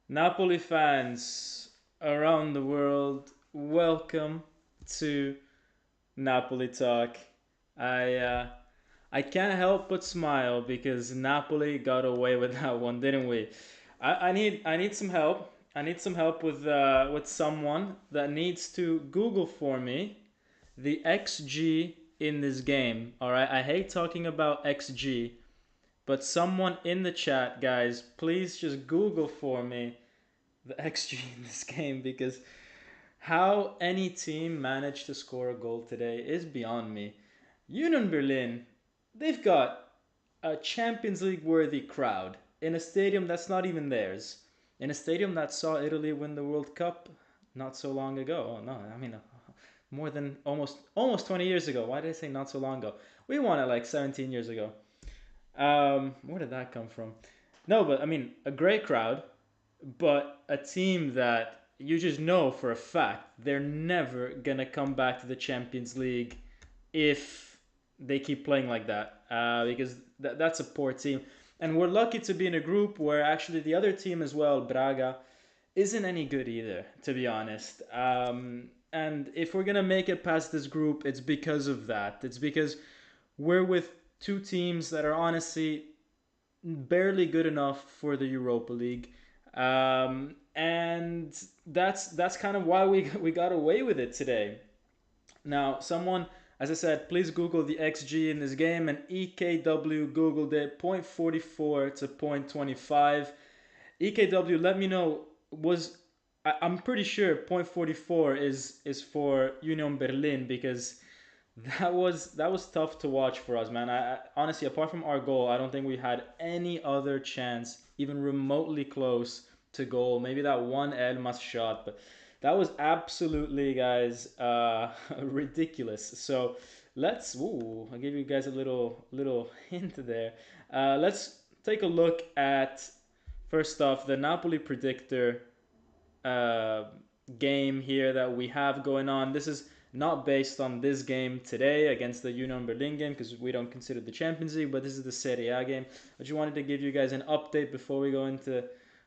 Napoli fans around the world, welcome to Napoli Talk. I uh, I can't help but smile because Napoli got away with that one, didn't we? I need some help. I need some help with someone that needs to Google for me the XG in this game. All right, I hate talking about XG, but someone in the chat, guys, please just Google for me the XG in this game because how any team managed to score a goal today is beyond me. Union Berlin, they've got a Champions League worthy crowd in a stadium that's not even theirs, in a stadium that saw Italy win the World Cup not so long ago. Oh no, I mean more than almost 20 years ago. Why did I say not so long ago? We won it like 17 years ago. Where did that come from? No, but I mean a great crowd, but a team that you just know for a fact they're never gonna come back to the Champions League if they keep playing like that. Because that's a poor team, and we're lucky to be in a group where actually the other team as well, Braga, isn't any good either, to be honest. And if we're gonna make it past this group, it's because of that. It's because we're with two teams that are honestly barely good enough for the Europa League, and that's kind of why we got away with it today. Now, someone, as I said, please Google the XG in this game, and EKW Googled it 0.44 to 0.25. EKW, let me know was I'm pretty sure 0.44 is for Union Berlin because that was tough to watch for us, man. I honestly, apart from our goal, I don't think we had any other chance, even remotely close to goal. Maybe that one Elmas shot, but that was absolutely, guys, ridiculous. So let's. Ooh, I'll give you guys a little hint there. Let's take a look at first off the Napoli predictor uh, game here that we have going on. This is not based on this game today against the Union Berlin game because we don't consider the Champions League, but this is the Serie A game. I just wanted to give you guys an update before we go into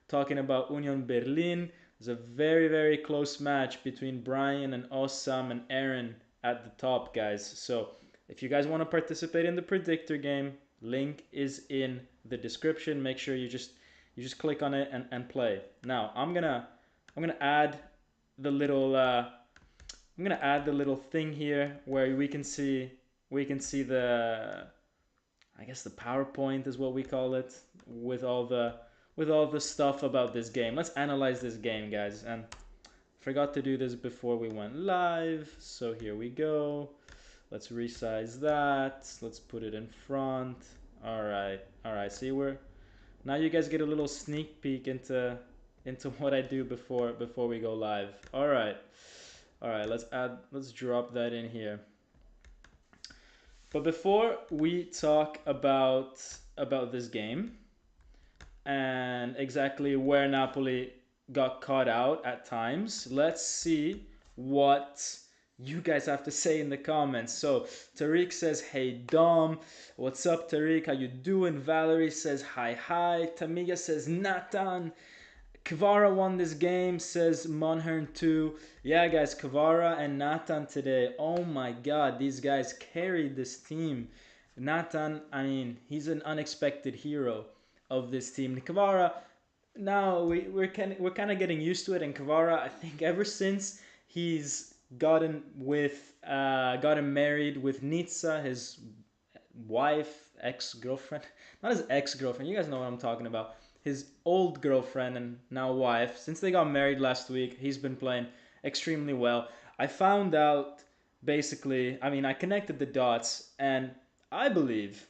talking about Union Berlin. It's a very close match between Brian and Osam and Aaron at the top, guys. So if you guys want to participate in the predictor game, link is in the description. Make sure you just click on it and play. Now I'm gonna add the little I'm gonna add the little thing here where we can see the, I guess, the PowerPoint is what we call it, with all the stuff about this game. Let's analyze this game, guys. And forgot to do this before we went live, so here we go. Let's resize that. Let's put it in front. All right. See, we're now you guys get a little sneak peek into what I do before we go live. All right. Let's drop that in here. But before we talk about this game and exactly where Napoli got caught out at times, let's see what you guys have to say in the comments. So Tariq says, "Hey Dom, what's up, Tariq? How you doing?" Valerie says, "Hi hi." Tamiga says, "Natan, Kvara won this game," says Monhern too. Yeah, guys, Kvara and Natan today. Oh my god, these guys carried this team. Natan, I mean, he's an unexpected hero of this team. Kvara, now we're kind of getting used to it. And Kvara, I think ever since he's gotten married with Nitsa, his wife, ex-girlfriend, not his ex-girlfriend, you guys know what I'm talking about, his old girlfriend and now wife. Since they got married last week, he's been playing extremely well. I found out, basically, I mean, I connected the dots, and I believe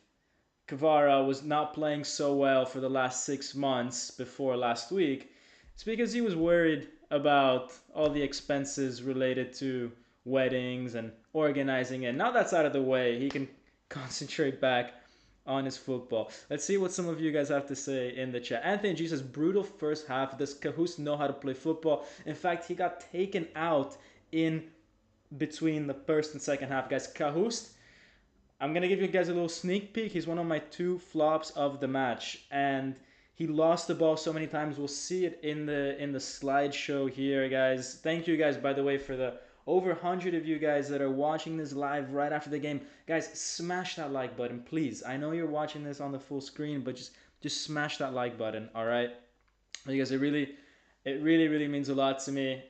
Kvara was not playing so well for the last 6 months before last week. It's because he was worried about all the expenses related to weddings and organizing it. Now that's out of the way, he can concentrate back on his football. Let's see what some of you guys have to say in the chat. Anthony G says, brutal first half. Does Cahoos know how to play football? In fact, he got taken out in between the first and second half. Guys, Cahoos, I'm going to give you guys a little sneak peek. He's one of my two flops of the match. And He lost the ball so many times. We'll see it in the slideshow here, guys. Thank you guys, by the way, for the over 100 of you guys that are watching this live right after the game. Guys, smash that like button, please. I know you're watching this on the full screen, but just smash that like button, all right? Because it really means a lot to me.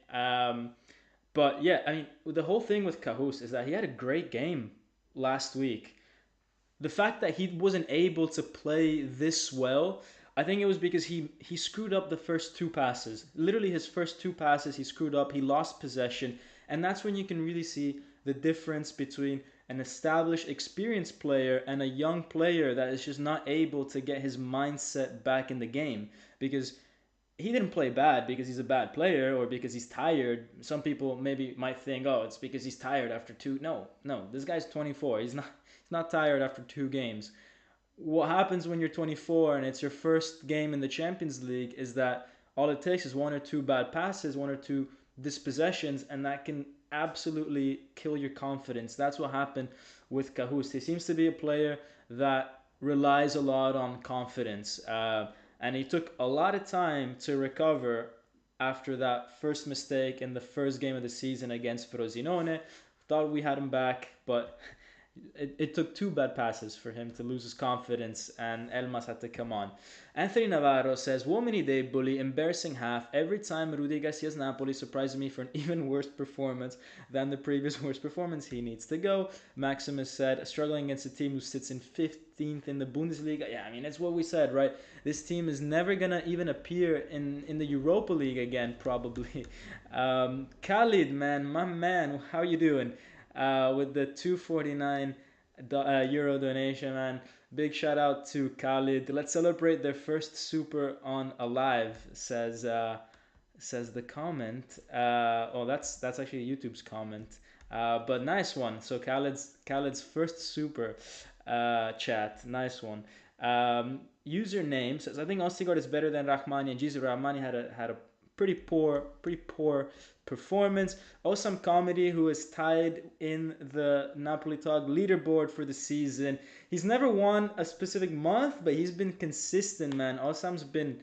But yeah, I mean, the whole thing with Cahus is that he had a great game last week. The fact that he wasn't able to play this well, I think it was because he screwed up the first two passes. Literally, his first two passes he screwed up. He lost possession, and that's when you can really see the difference between an established, experienced player and a young player that is just not able to get his mindset back in the game. Because he didn't play bad because he's a bad player or because he's tired. Some people maybe might think, oh, it's because he's tired after two. No, no, this guy's 24. He's not tired after two games. What happens when you're 24 and it's your first game in the Champions League is that all it takes is one or two bad passes, one or two dispossessions, and that can absolutely kill your confidence. That's what happened with Cahus. He seems to be a player that relies a lot on confidence. And he took a lot of time to recover after that first mistake in the first game of the season against Frosinone. Thought we had him back, but it took two bad passes for him to lose his confidence, and Elmas had to come on. Anthony Navarro says, Uomini deboli, embarrassing half. Every time Rudy Garcia's Napoli surprises me for an even worse performance than the previous worst performance. He needs to go. Maximus said, struggling against a team who sits in 15th in the Bundesliga. Yeah, I mean, it's what we said, right? This team is never going to even appear in the Europa League again, probably. Khalid, man, my man, how you doing? With the 249 euro donation, man. Big shout out to Khalid. Let's celebrate their first super on Alive, says the comment. Oh, that's actually YouTube's comment. But nice one. So Khaled's first super chat. Nice one. Username says, I think Ostigard is better than Rahmani and Jesus. Rahmani had a pretty poor performance. Osam Comedy, who is tied in the Napoli Talk leaderboard for the season. He's never won a specific month, but he's been consistent, man. Osam's been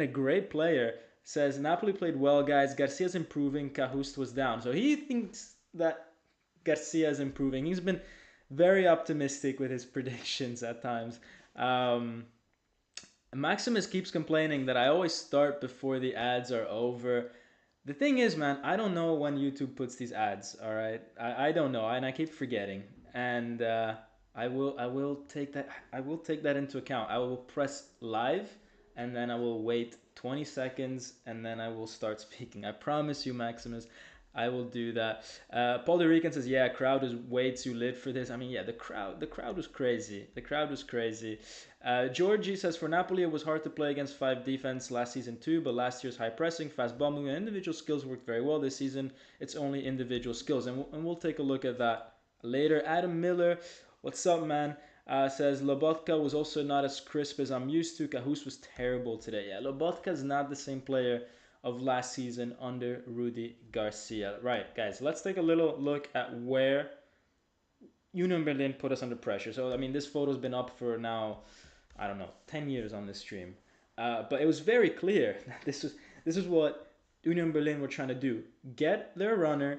a great player. Says Napoli played well, guys. Garcia's improving. Cahust was down, so he thinks that Garcia is improving. He's been very optimistic with his predictions at times. Maximus keeps complaining that I always start before the ads are over. The thing is, man, I don't know when YouTube puts these ads. All right, I don't know, and I keep forgetting. And I will take that into account. I will press live, and then I will wait 20 seconds, and then I will start speaking. I promise you, Maximus. I will do that. Paul the Rican says, "Yeah, crowd is way too lit for this." I mean, yeah, the crowd was crazy. The crowd was crazy. Georgie says, "For Napoli, it was hard to play against five defense last season too, but last year's high pressing, fast ball movement, and individual skills worked very well. This season, it's only individual skills, and we'll take a look at that later." Adam Miller, what's up, man? Says Lobotka was also not as crisp as I'm used to. Cahus was terrible today. Yeah, Lobotka is not the same player of last season under Rudy Garcia. Right, guys, let's take a little look at where Union Berlin put us under pressure. So, I mean, this photo's been up for now, I don't know, 10 years on this stream. But it was very clear that this is what Union Berlin were trying to do. Get their runner,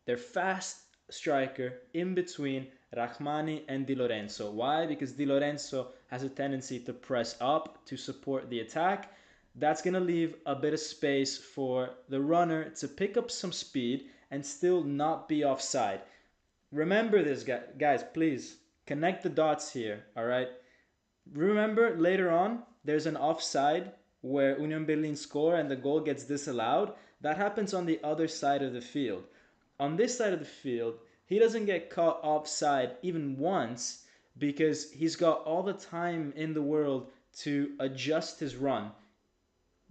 their fast striker, in between Rahmani and Di Lorenzo. Why? Because Di Lorenzo has a tendency to press up to support the attack. That's going to leave a bit of space for the runner to pick up some speed and still not be offside. Remember this, guys, please. Connect the dots here, all right? Remember, later on, there's an offside where Union Berlin score and the goal gets disallowed. That happens on the other side of the field. On this side of the field, he doesn't get caught offside even once because he's got all the time in the world to adjust his run.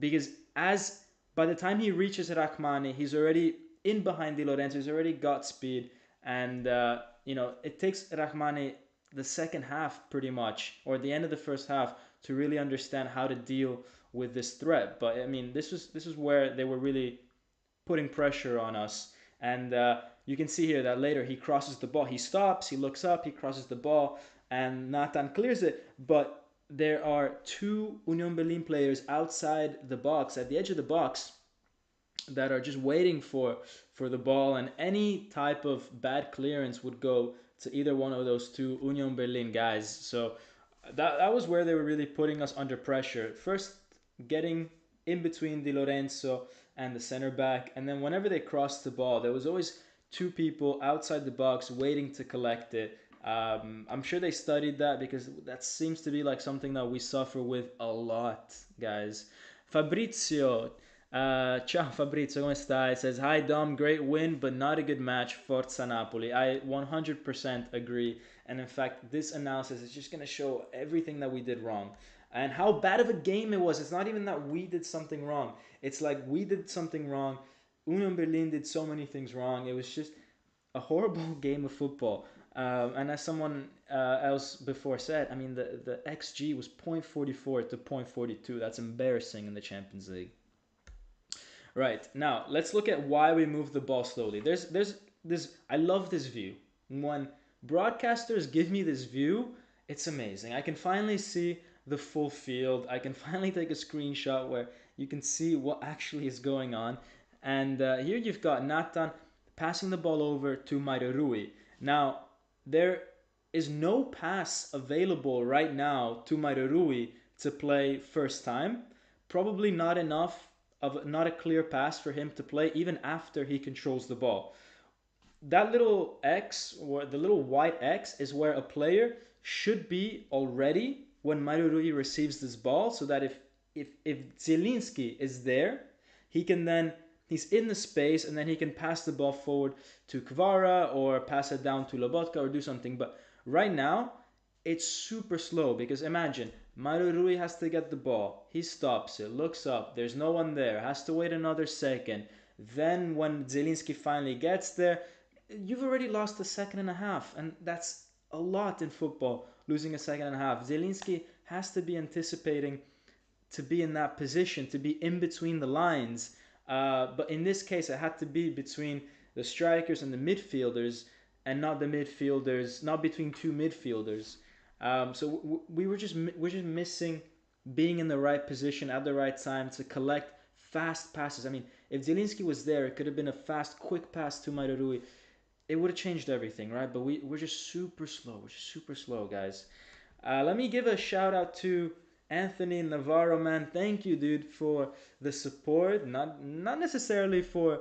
Because as by the time he reaches Rahmani, he's already in behind Di Lorenzo. He's already got speed, and it takes Rahmani the second half pretty much, or the end of the first half, to really understand how to deal with this threat. But I mean, this is where they were really putting pressure on us, and you can see here that later he crosses the ball. He stops, he looks up, he crosses the ball, and Natan clears it. But there are two Union Berlin players outside the box, at the edge of the box, that are just waiting for the ball, and any type of bad clearance would go to either one of those two Union Berlin guys. So that was where they were really putting us under pressure. First, getting in between Di Lorenzo and the center back, and then whenever they crossed the ball, there was always two people outside the box waiting to collect it. I'm sure they studied that, because that seems to be like something that we suffer with a lot, guys. Fabrizio, ciao Fabrizio, come stai? It says, hi Dom, great win, but not a good match. Forza Napoli. I 100% agree. And in fact, this analysis is just going to show everything that we did wrong and how bad of a game it was. It's not even that we did something wrong. It's like we did something wrong. Union Berlin did so many things wrong. It was just a horrible game of football. And as someone else before said, I mean, the XG was 0.44 to 0.42. That's embarrassing in the Champions League. Right, now let's look at why we move the ball slowly. There's this. I love this view. When broadcasters give me this view, it's amazing. I can finally see the full field. I can finally take a screenshot where you can see what actually is going on. And here you've got Natan passing the ball over to Mario Rui. Now, there is no pass available right now to Mario Rui to play first time. Probably not enough of not a clear pass for him to play even after he controls the ball. That little X, or the little white X, is where a player should be already when Mario Rui receives this ball, so that if Zielinski is there, he can then he's in the space, and then he can pass the ball forward to Kvara or pass it down to Lobotka or do something. But right now, it's super slow, because imagine Mario Rui has to get the ball. He stops it, looks up, there's no one there, has to wait another second. Then when Zielinski finally gets there, you've already lost a second and a half, and that's a lot in football, losing a second and a half. Zielinski has to be anticipating to be in that position, to be in between the lines. But in this case, it had to be between the strikers and the midfielders, and not the midfielders, not between two midfielders. So we're just missing being in the right position at the right time to collect fast passes. I mean, if Zielinski was there, it could have been a fast, quick pass to Mario Rui. It would have changed everything, right? But we're just super slow. We're just super slow, guys. Let me give a shout out to Anthony Navarro, man. Thank you, dude, for the support. Not necessarily for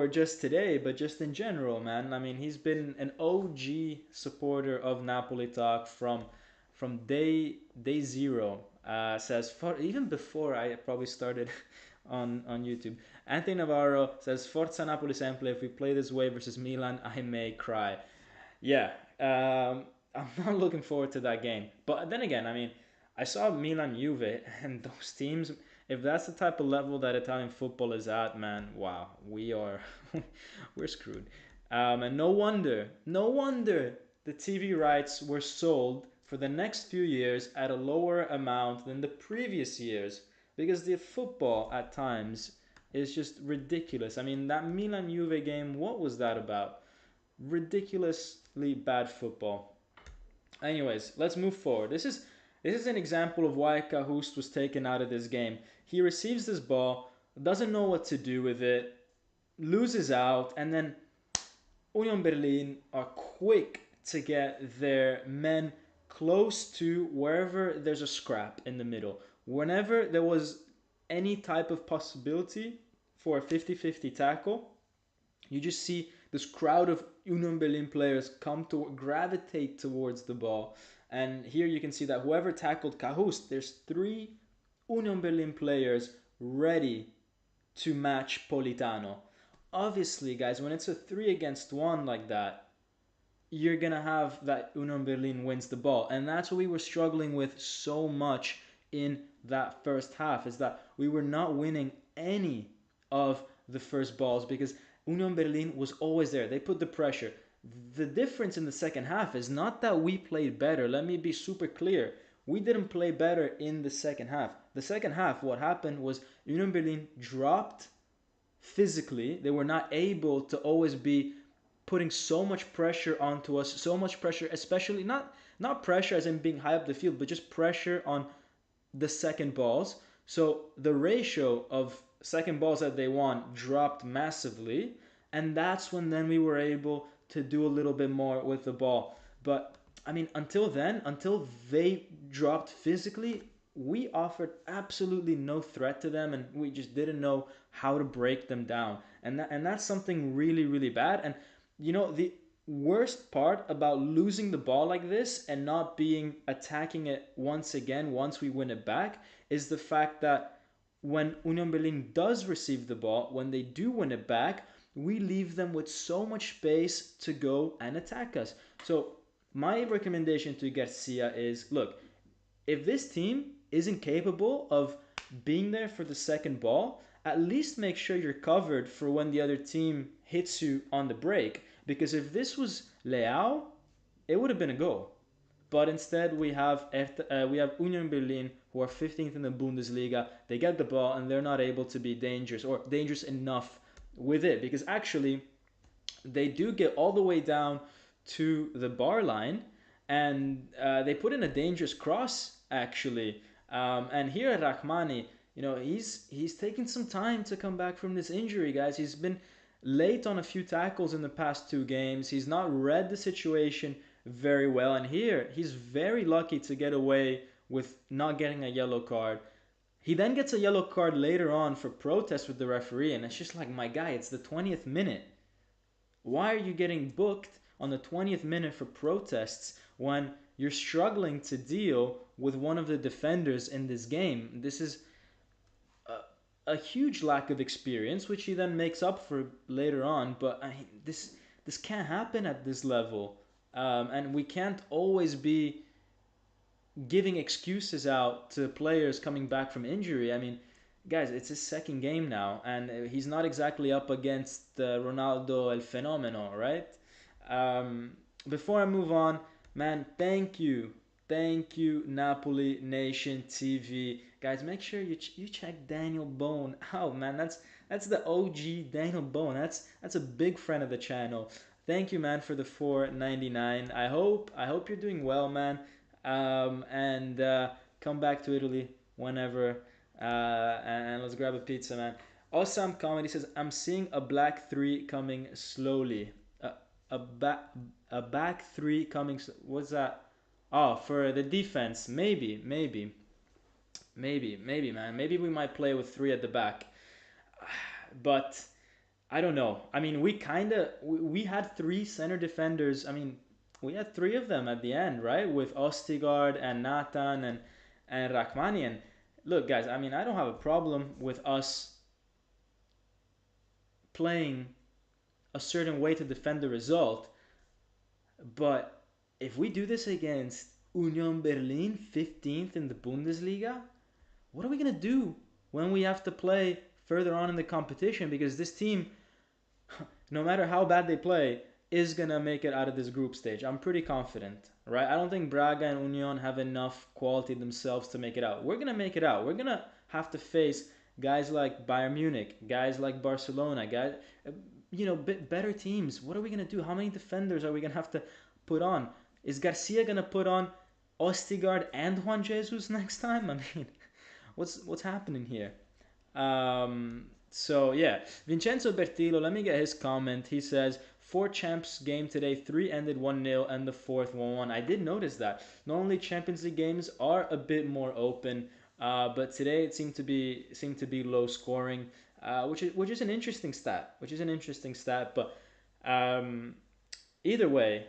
just today, but just in general, man. I mean, he's been an OG supporter of Napoli Talk from day zero. Says for, even before I probably started on YouTube. Anthony Navarro says, Forza Napoli sempre. If we play this way versus Milan, I may cry. Yeah, I'm not looking forward to that game. But then again, I mean, I saw Milan Juve, and those teams, if that's the type of level that Italian football is at, man, wow, we are, we're screwed. And no wonder the TV rights were sold for the next few years at a lower amount than the previous years, because the football at times is just ridiculous. I mean, that Milan Juve game, what was that about? Ridiculously bad football. Anyways, let's move forward. This is an example of why Cahoust was taken out of this game. He receives this ball, doesn't know what to do with it, loses out, and then Union Berlin are quick to get their men close to wherever there's a scrap in the middle. Whenever there was any type of possibility for a 50-50 tackle, you just see this crowd of Union Berlin players come to gravitate towards the ball. And here you can see that whoever tackled Cahoust, there's three Union Berlin players ready to match Politano. Obviously, guys, when it's a 3 against 1 like that, you're going to have that Union Berlin wins the ball. And that's what we were struggling with so much in that first half, is that we were not winning any of the first balls, because Union Berlin was always there. They put the pressure. The difference in the second half is not that we played better. Let me be super clear. We didn't play better in the second half. The second half, what happened was Union Berlin dropped physically. They were not able to always be putting so much pressure onto us, so much pressure, especially not pressure as in being high up the field, but just pressure on the second balls. So the ratio of second balls that they want dropped massively, and that's when then we were able to do a little bit more with the ball. But I mean, until then, until they dropped physically, we offered absolutely no threat to them, and we just didn't know how to break them down. And that's something really really bad. And the worst part about losing the ball like this and not being attacking it once again once we win it back is the fact that when Union Berlin does receive the ball, when they do win it back, we leave them with so much space to go and attack us. So my recommendation to Garcia is, look, if this team isn't capable of being there for the second ball, at least make sure you're covered for when the other team hits you on the break. Because if this was Leao, it would have been a goal. But instead, we have Union Berlin, who are 15th in the Bundesliga. They get the ball and they're not able to be dangerous or dangerous enough with it, because actually they do get all the way down to the bar line, and they put in a dangerous cross actually. And here at Rahmani, he's taking some time to come back from this injury, guys. He's been late on a few tackles in the past two games. He's not read the situation very well, and here he's very lucky to get away with not getting a yellow card. He then gets a yellow card later on for protest with the referee, and it's just like, my guy, it's the 20th minute. Why are you getting booked on the 20th minute for protests when you're struggling to deal with one of the defenders in this game? This is a huge lack of experience, which he then makes up for later on. But this can't happen at this level, and we can't always be giving excuses out to players coming back from injury. I mean, guys, it's his second game now, and he's not exactly up against Ronaldo El Fenomeno, right? Um, Before I move on, man, thank you, Napoli Nation TV, guys. Make sure you check Daniel Bone out, man. That's the OG Daniel Bone. That's a big friend of the channel. Thank you, man, for the 4.99. I hope you're doing well, man. And come back to Italy whenever. And let's grab a pizza, man. Awesome Comedy says, I'm seeing a black three coming slowly. A back a back three coming. What's that? Oh, for the defense, maybe, man. Maybe we might play with three at the back, but I don't know. I mean, we had three center defenders. I mean, we had three of them at the end, right? With Ostigard and Natan and Rachmanian. Look, guys. I mean, I don't have a problem with us playing a certain way to defend the result, but if we do this against Union Berlin, 15th in the Bundesliga, what are we gonna do when we have to play further on in the competition? Because this team, no matter how bad they play, is gonna make it out of this group stage. I'm pretty confident, right? I don't think Braga and Union have enough quality themselves to make it out. We're gonna make it out. We're gonna have to face guys like Bayern Munich, guys like Barcelona, guys, better teams. What are we gonna do? How many defenders are we gonna have to put on? Is Garcia gonna put on Ostigard and Juan Jesus next time? I mean, what's happening here? So yeah, Vincenzo Bertillo. Let me get his comment. He says, four champs game today, three ended 1-0 and the fourth 1-1. I did notice that. Normally Champions League games are a bit more open, but today it seemed to be low scoring, which is an interesting stat. But either way,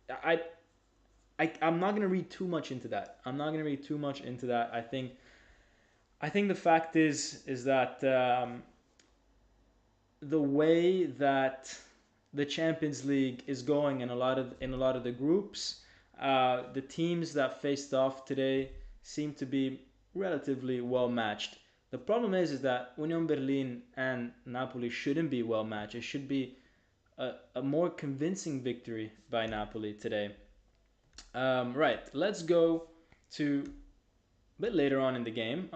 I I'm not gonna read too much into that. I think the fact is that the way that the Champions League is going in a lot of the groups, the teams that faced off today seem to be relatively well matched. The problem is that Union Berlin and Napoli shouldn't be well matched. It should be a more convincing victory by Napoli today. Right, let's go to a bit later on in the game.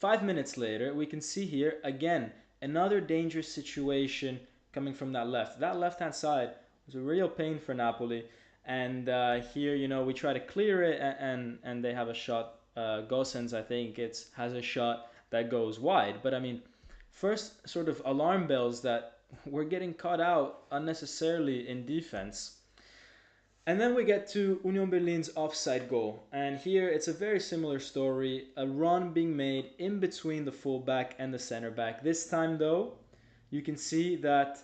5 minutes later, we can see here again another dangerous situation coming from that left. That left hand side was a real pain for Napoli. And here, we try to clear it, and they have a shot. Gosens, I think, it's has a shot that goes wide. But I mean, first sort of alarm bells that we're getting caught out unnecessarily in defense. And then we get to Union Berlin's offside goal. And here it's a very similar story. A run being made in between the fullback and the center back. This time, though, you can see that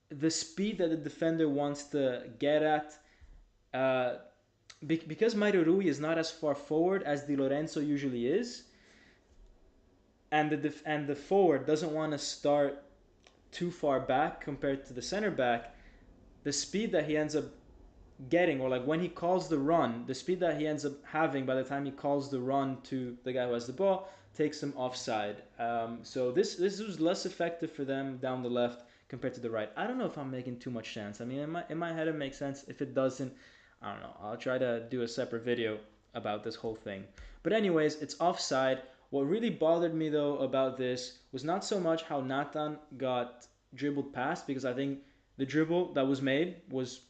the speed that the defender wants to get at, uh, because Mario Rui is not as far forward as Di Lorenzo usually is, and the forward doesn't want to start too far back compared to the center back, the speed that he ends up getting, or like when he calls the run, the speed that he ends up having by the time he calls the run to the guy who has the ball takes him offside. So this was less effective for them down the left compared to the right. I don't know if I'm making too much sense. I mean, in my head it makes sense. If it doesn't, I don't know. I'll try to do a separate video about this whole thing. But anyways, it's offside. What really bothered me though about this was not so much how Natan got dribbled past, because I think the dribble that was made was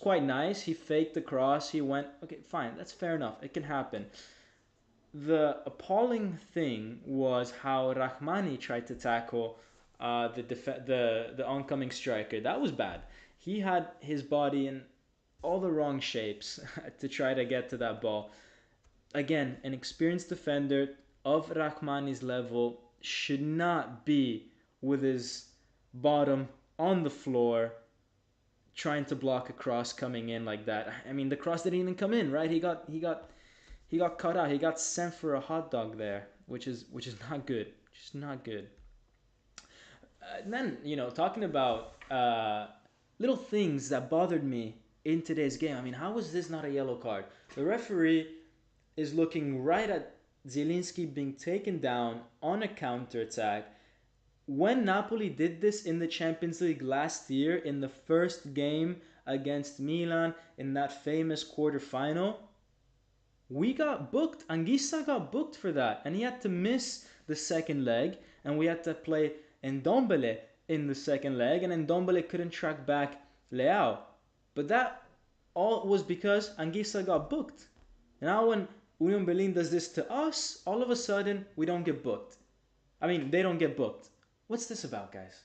quite nice. He faked the cross. He went, okay, fine, that's fair enough. It can happen. The appalling thing was how Rahmani tried to tackle the oncoming striker. That was bad. He had his body in all the wrong shapes to try to get to that ball. Again, an experienced defender of Rahmani's level should not be with his bottom on the floor trying to block a cross coming in like that. I mean, the cross didn't even come in, right? He got cut out. He got sent for a hot dog there, which is not good. Just not good. And then talking about little things that bothered me in today's game. I mean, how was this not a yellow card? The referee is looking right at Zielinski being taken down on a counterattack. When Napoli did this in the Champions League last year in the first game against Milan in that famous quarterfinal, we got booked. Anguissa got booked for that, and he had to miss the second leg, and we had to play Ndombele in the second leg, and Ndombele couldn't track back Leao. But that all was because Anguissa got booked. Now when Union Berlin does this to us, all of a sudden we don't get booked. I mean, they don't get booked. What's this about, guys?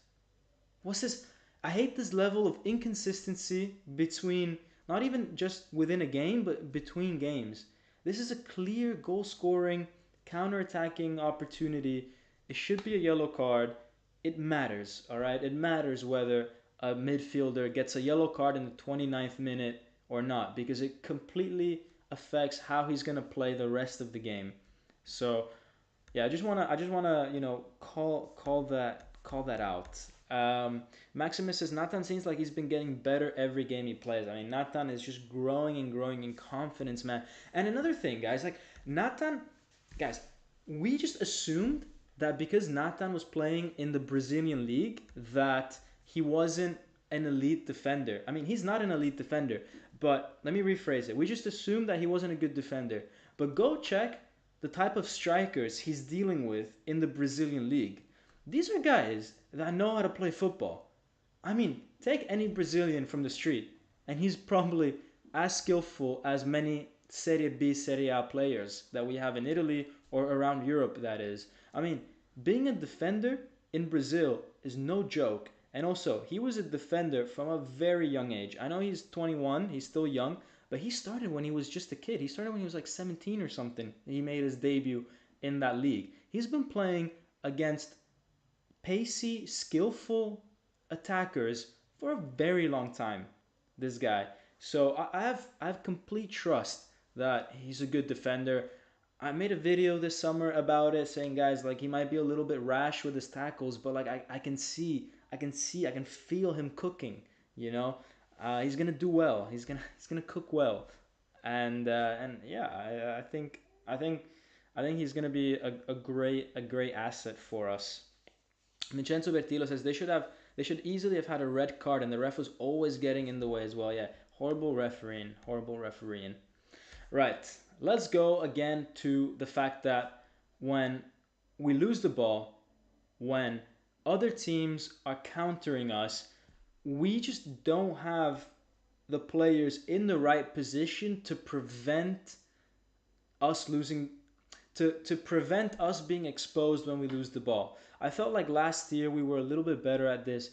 What's this? I hate this level of inconsistency between, not even just within a game, but between games. This is a clear goal scoring, counter attacking opportunity. It should be a yellow card. It matters, all right? It matters whether a midfielder gets a yellow card in the 29th minute or not, because it completely affects how he's going to play the rest of the game. So, yeah, I just wanna call that out. Maximus says Natan seems like he's been getting better every game he plays. I mean, Natan is just growing and growing in confidence, man. And another thing, guys, like Natan, guys, we just assumed that because Natan was playing in the Brazilian league that he wasn't an elite defender. I mean, he's not an elite defender, but let me rephrase it. We just assumed that he wasn't a good defender. But go check the type of strikers he's dealing with in the Brazilian league. These are guys that know how to play football. I mean, take any Brazilian from the street, and he's probably as skillful as many Serie B, Serie A players that we have in Italy or around Europe, that is. I mean, being a defender in Brazil is no joke. And also, he was a defender from a very young age. I know he's 21, he's still young, but he started when he was just a kid. He started when he was like 17 or something. He made his debut in that league. He's been playing against pacey, skillful attackers for a very long time, this guy. So I have complete trust that he's a good defender. I made a video this summer about it, saying, guys, like he might be a little bit rash with his tackles, but like I can feel him cooking. You know, he's gonna do well. He's gonna cook well, and yeah, I think he's gonna be a great asset for us. Vincenzo Bertillo says they should easily have had a red card, and the ref was always getting in the way as well. Yeah, horrible refereeing, horrible refereeing. Right, let's go again to the fact that when we lose the ball, when other teams are countering us, we just don't have the players in the right position to prevent us losing, to prevent us being exposed when we lose the ball. I felt like last year we were a little bit better at this.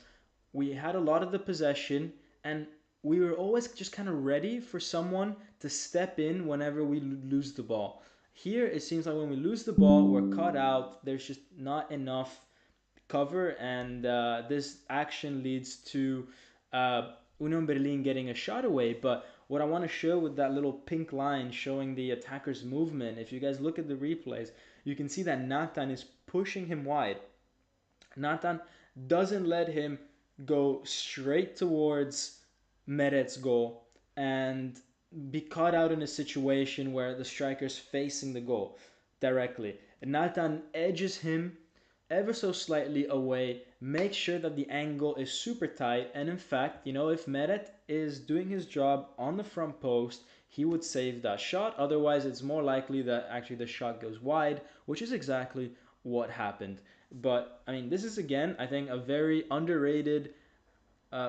We had a lot of the possession, and we were always just kind of ready for someone to step in whenever we lose the ball. Here it seems like when we lose the ball, we're caught out. There's just not enough cover, and this action leads to Union Berlin getting a shot away. But what I want to show with that little pink line showing the attacker's movement, if you guys look at the replays, you can see that Natan is pushing him wide. Natan doesn't let him go straight towards Meret's goal and be caught out in a situation where the striker's facing the goal directly. Natan edges him ever so slightly away, make sure that the angle is super tight, and in fact, if Meret is doing his job on the front post, he would save that shot. Otherwise, it's more likely that actually the shot goes wide, which is exactly what happened. But I mean, this is again, I think, a very underrated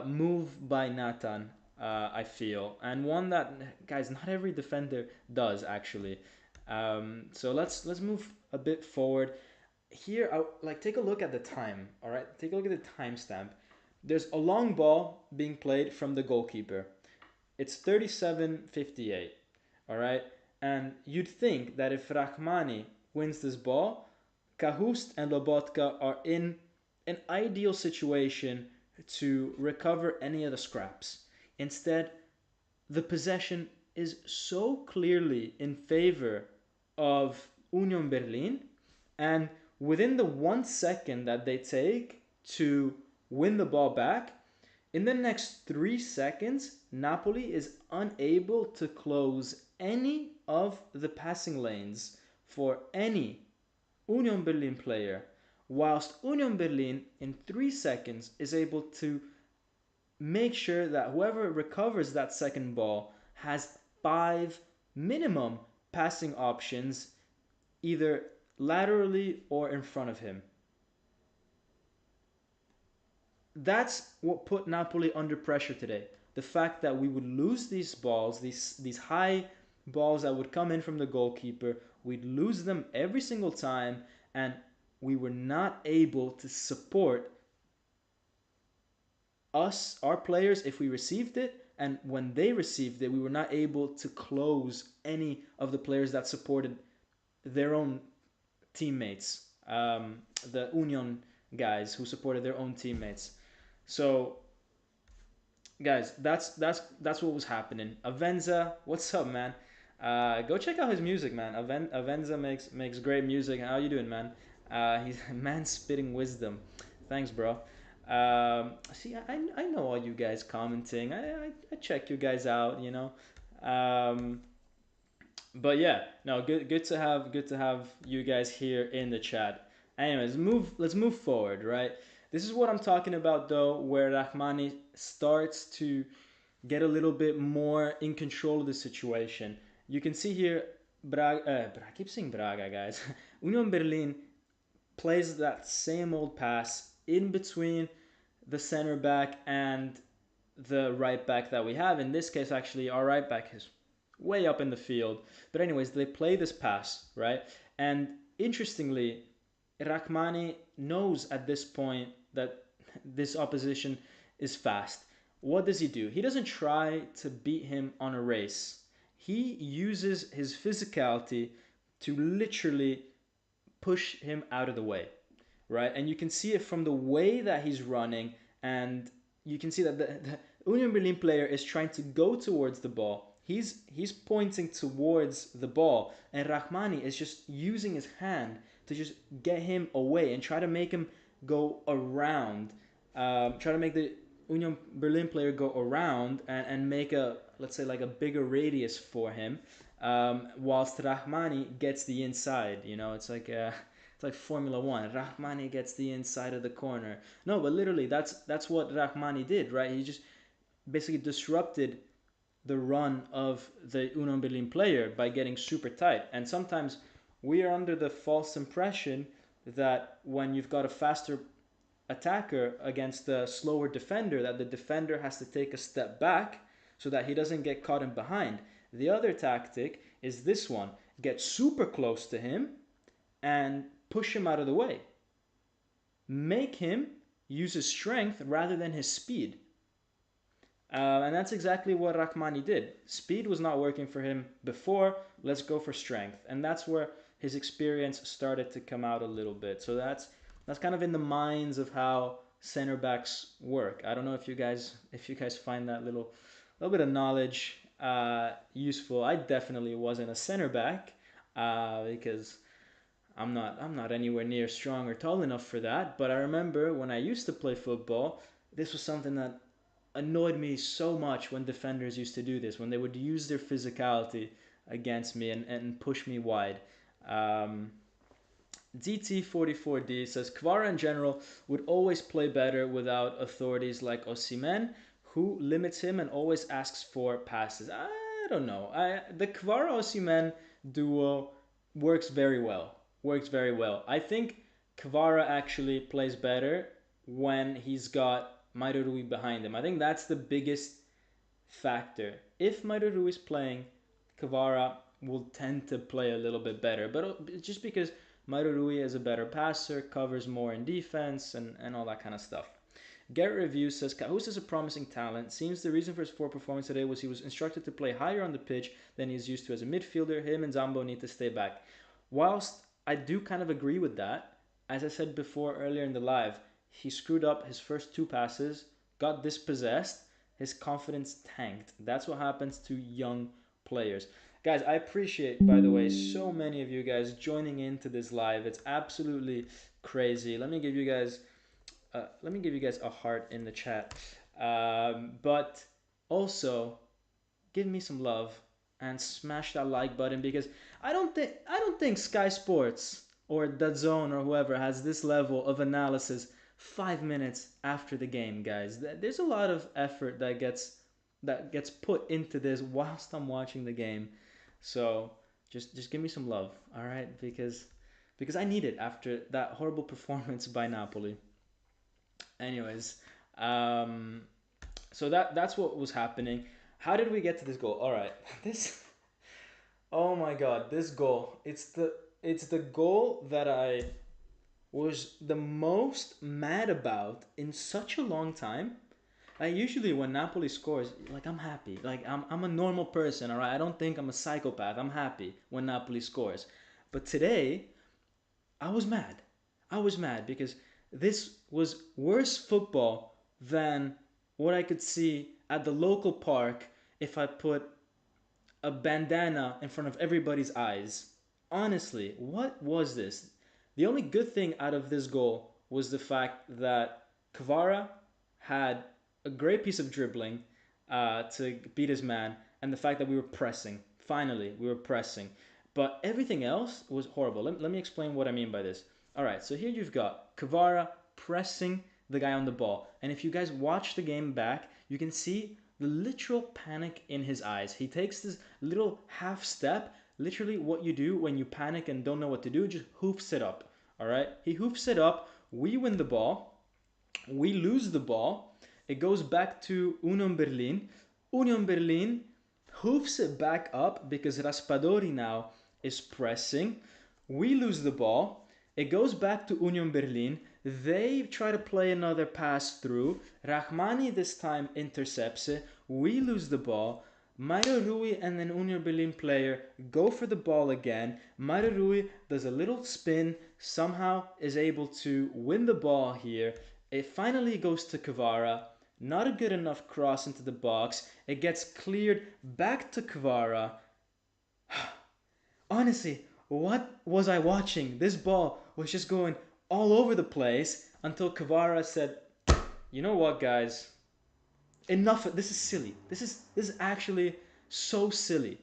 move by Natan. I feel, and one that, guys, not every defender does actually. So let's move a bit forward here. Like, take a look at the time. All right, take a look at the timestamp. There's a long ball being played from the goalkeeper. It's 37:58. All right, and you'd think that if Rahmani wins this ball, Kahust and Lobotka are in an ideal situation to recover any of the scraps. Instead, the possession is so clearly in favor of Union Berlin, and within the 1 second that they take to win the ball back, in the next 3 seconds, Napoli is unable to close any of the passing lanes for any Union Berlin player, whilst Union Berlin in 3 seconds is able to make sure that whoever recovers that second ball has five minimum passing options, either laterally or in front of him. That's what put Napoli under pressure today. The fact that we would lose these balls, these high balls that would come in from the goalkeeper, we'd lose them every single time, and we were not able to support our players, if we received it, and when they received it, we were not able to close any of the players that supported their own teammates, the Union guys who supported their own teammates. So, guys, that's what was happening. Avenza, what's up, man? Go check out his music, man. Avenza makes great music. How you doing, man? He's a man spitting wisdom. Thanks, bro. See, I know all you guys commenting. I check you guys out, Um, but yeah, no, good to have you guys here in the chat. Anyways, let's move forward, right? This is what I'm talking about though, where Rahmani starts to get a little bit more in control of the situation. You can see here, I keep saying Braga, guys. Union Berlin plays that same old pass in between the center back and the right back that we have. In this case, actually, our right back is way up in the field. But anyways, they play this pass, right? And interestingly, Rahmani knows at this point that this opposition is fast. What does he do? He doesn't try to beat him on a race. He uses his physicality to literally push him out of the way, right? And you can see it from the way that he's running, and you can see that the Union Berlin player is trying to go towards the ball. He's pointing towards the ball, and Rahmani is just using his hand to just get him away and try to make him go around. Try to make the Union Berlin player go around and make a, let's say, like a bigger radius for him, whilst Rahmani gets the inside. It's like Formula One. Rahmani gets the inside of the corner. No, but literally, that's what Rahmani did, right? He just basically disrupted the run of the Union Berlin player by getting super tight. And sometimes we are under the false impression that when you've got a faster attacker against the slower defender, that the defender has to take a step back so that he doesn't get caught in behind. The other tactic is this one: get super close to him and push him out of the way. Make him use his strength rather than his speed. And that's exactly what Rahmani did. Speed was not working for him before. Let's go for strength, and that's where his experience started to come out a little bit. So that's kind of in the minds of how center backs work. I don't know if you guys find that little bit of knowledge useful. I definitely wasn't a center back because I'm not anywhere near strong or tall enough for that. But I remember when I used to play football, this was something that annoyed me so much when defenders used to do this, when they would use their physicality against me and push me wide. Um, DT44D says Kvara in general would always play better without authorities like Osimhen, who limits him and always asks for passes. I don't know. The Kvara Osimhen duo works very well. Works very well. I think Kvara actually plays better when he's got Mairurui behind him. I think that's the biggest factor. If Mairurui is playing, Kvara will tend to play a little bit better. But just because Mairurui is a better passer, covers more in defense, and all that kind of stuff. Garrett Review says Cahoos is a promising talent. Seems the reason for his poor performance today was he was instructed to play higher on the pitch than he's used to as a midfielder. Him and Zambo need to stay back. Whilst I do kind of agree with that, as I said before earlier in the live, he screwed up his first two passes, got dispossessed, his confidence tanked. That's what happens to young players. Guys, I appreciate, by the way, so many of you guys joining into this live. It's absolutely crazy. Let me give you guys a heart in the chat. But also, give me some love and smash that like button, because I don't think Sky Sports or DAZN or whoever has this level of analysis 5 minutes after the game, guys. There's a lot of effort that gets put into this whilst I'm watching the game. So just give me some love, all right? Because I need it after that horrible performance by Napoli. Anyways, um, so that's what was happening. How did we get to this goal? All right, this. Oh my God, this goal. It's the goal that I was the most mad about in such a long time. Like usually when Napoli scores, like I'm happy. Like I'm a normal person, all right? I don't think I'm a psychopath. I'm happy when Napoli scores. But today, I was mad. I was mad because this was worse football than what I could see at the local park if I put a bandana in front of everybody's eyes. Honestly, what was this? The only good thing out of this goal was the fact that Kvara had a great piece of dribbling to beat his man, and the fact that we were pressing. Finally, we were pressing. But everything else was horrible. Let me explain what I mean by this. All right, so here you've got Kvara pressing the guy on the ball. And if you guys watch the game back, you can see the literal panic in his eyes. He takes this little half step, literally what you do when you panic and don't know what to do, just hoofs it up. All right, he hoofs it up. We win the ball. We lose the ball. It goes back to Union Berlin. Union Berlin hoofs it back up because Raspadori now is pressing. We lose the ball. It goes back to Union Berlin. They try to play another pass through. Rahmani this time intercepts it. We lose the ball. Mairo Rui and an Union Berlin player go for the ball again. Mairo Rui does a little spin, somehow is able to win the ball here. It finally goes to Kvara. Not a good enough cross into the box. It gets cleared back to Kvara. Honestly, what was I watching? This ball was just going all over the place until Kvara said, "You know what, guys? Enough. This is silly. This is actually so silly.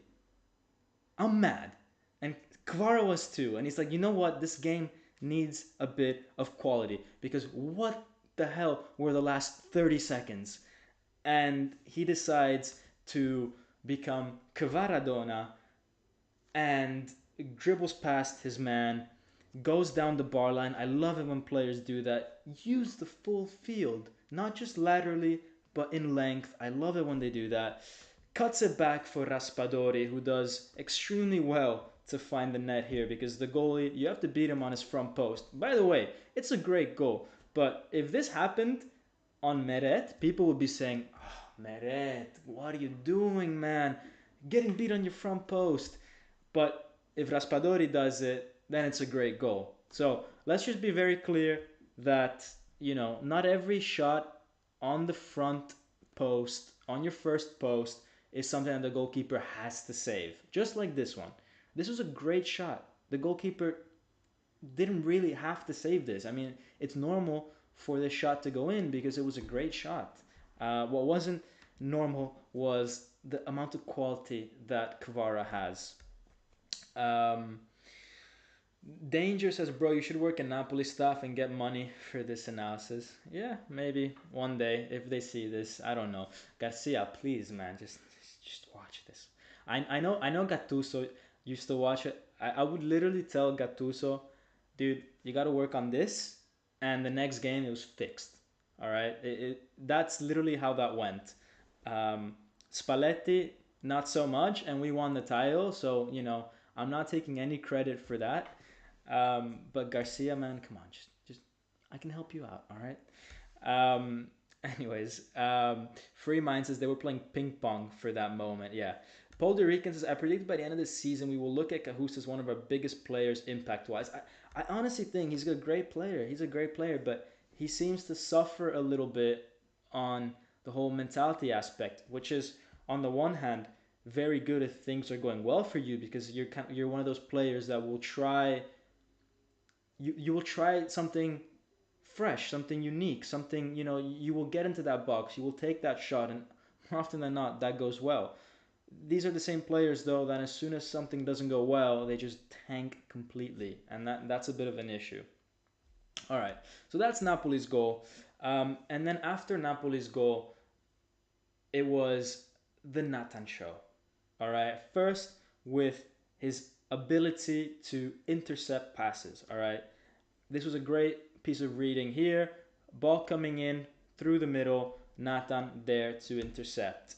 I'm mad." And Kvara was too. And he's like, "You know what? This game needs a bit of quality, because what the hell were the last 30 seconds?" And he decides to become Kvaradona and dribbles past his man, goes down the bar line. I love it when players do that. Use the full field, not just laterally, but in length. I love it when they do that. Cuts it back for Raspadori, who does extremely well to find the net here because the goalie, you have to beat him on his front post. By the way, it's a great goal. But if this happened on Meret, people would be saying, oh, Meret, what are you doing, man? Getting beat on your front post. But if Raspadori does it, then it's a great goal. So let's just be very clear that, not every shot on the front post, on your first post, is something that the goalkeeper has to save. Just like this one. This was a great shot. The goalkeeper didn't really have to save this. I mean, it's normal for this shot to go in because it was a great shot. What wasn't normal was the amount of quality that Kvara has. Um, Danger says, bro, you should work in Napoli staff and get money for this analysis. Yeah, maybe one day if they see this. I don't know. Garcia, please, man, just watch this. I know Gattuso used to watch it. I would literally tell Gattuso, dude, you got to work on this, and the next game it was fixed. All right, that's literally how that went. Um, Spalletti, not so much, and we won the title. So I'm not taking any credit for that. But Garcia, man, come on, just I can help you out. All right. Um, Free Mind says they were playing ping pong for that moment. Yeah. Paul DeRican says, I predict by the end of the season we will look at Cahoos as one of our biggest players impact wise. I honestly think he's a great player. He's a great player, but he seems to suffer a little bit on the whole mentality aspect, which is on the one hand very good if things are going well for you because you're one of those players that will try you will try something fresh, something unique, something you will get into that box, you will take that shot, and more often than not, that goes well. These are the same players though that as soon as something doesn't go well, they just tank completely, and that's a bit of an issue. All right, so that's Napoli's goal, and then after Napoli's goal, it was the Natan show. All right, first with his ability to intercept passes. All right, this was a great piece of reading here. Ball coming in through the middle, Natan there to intercept.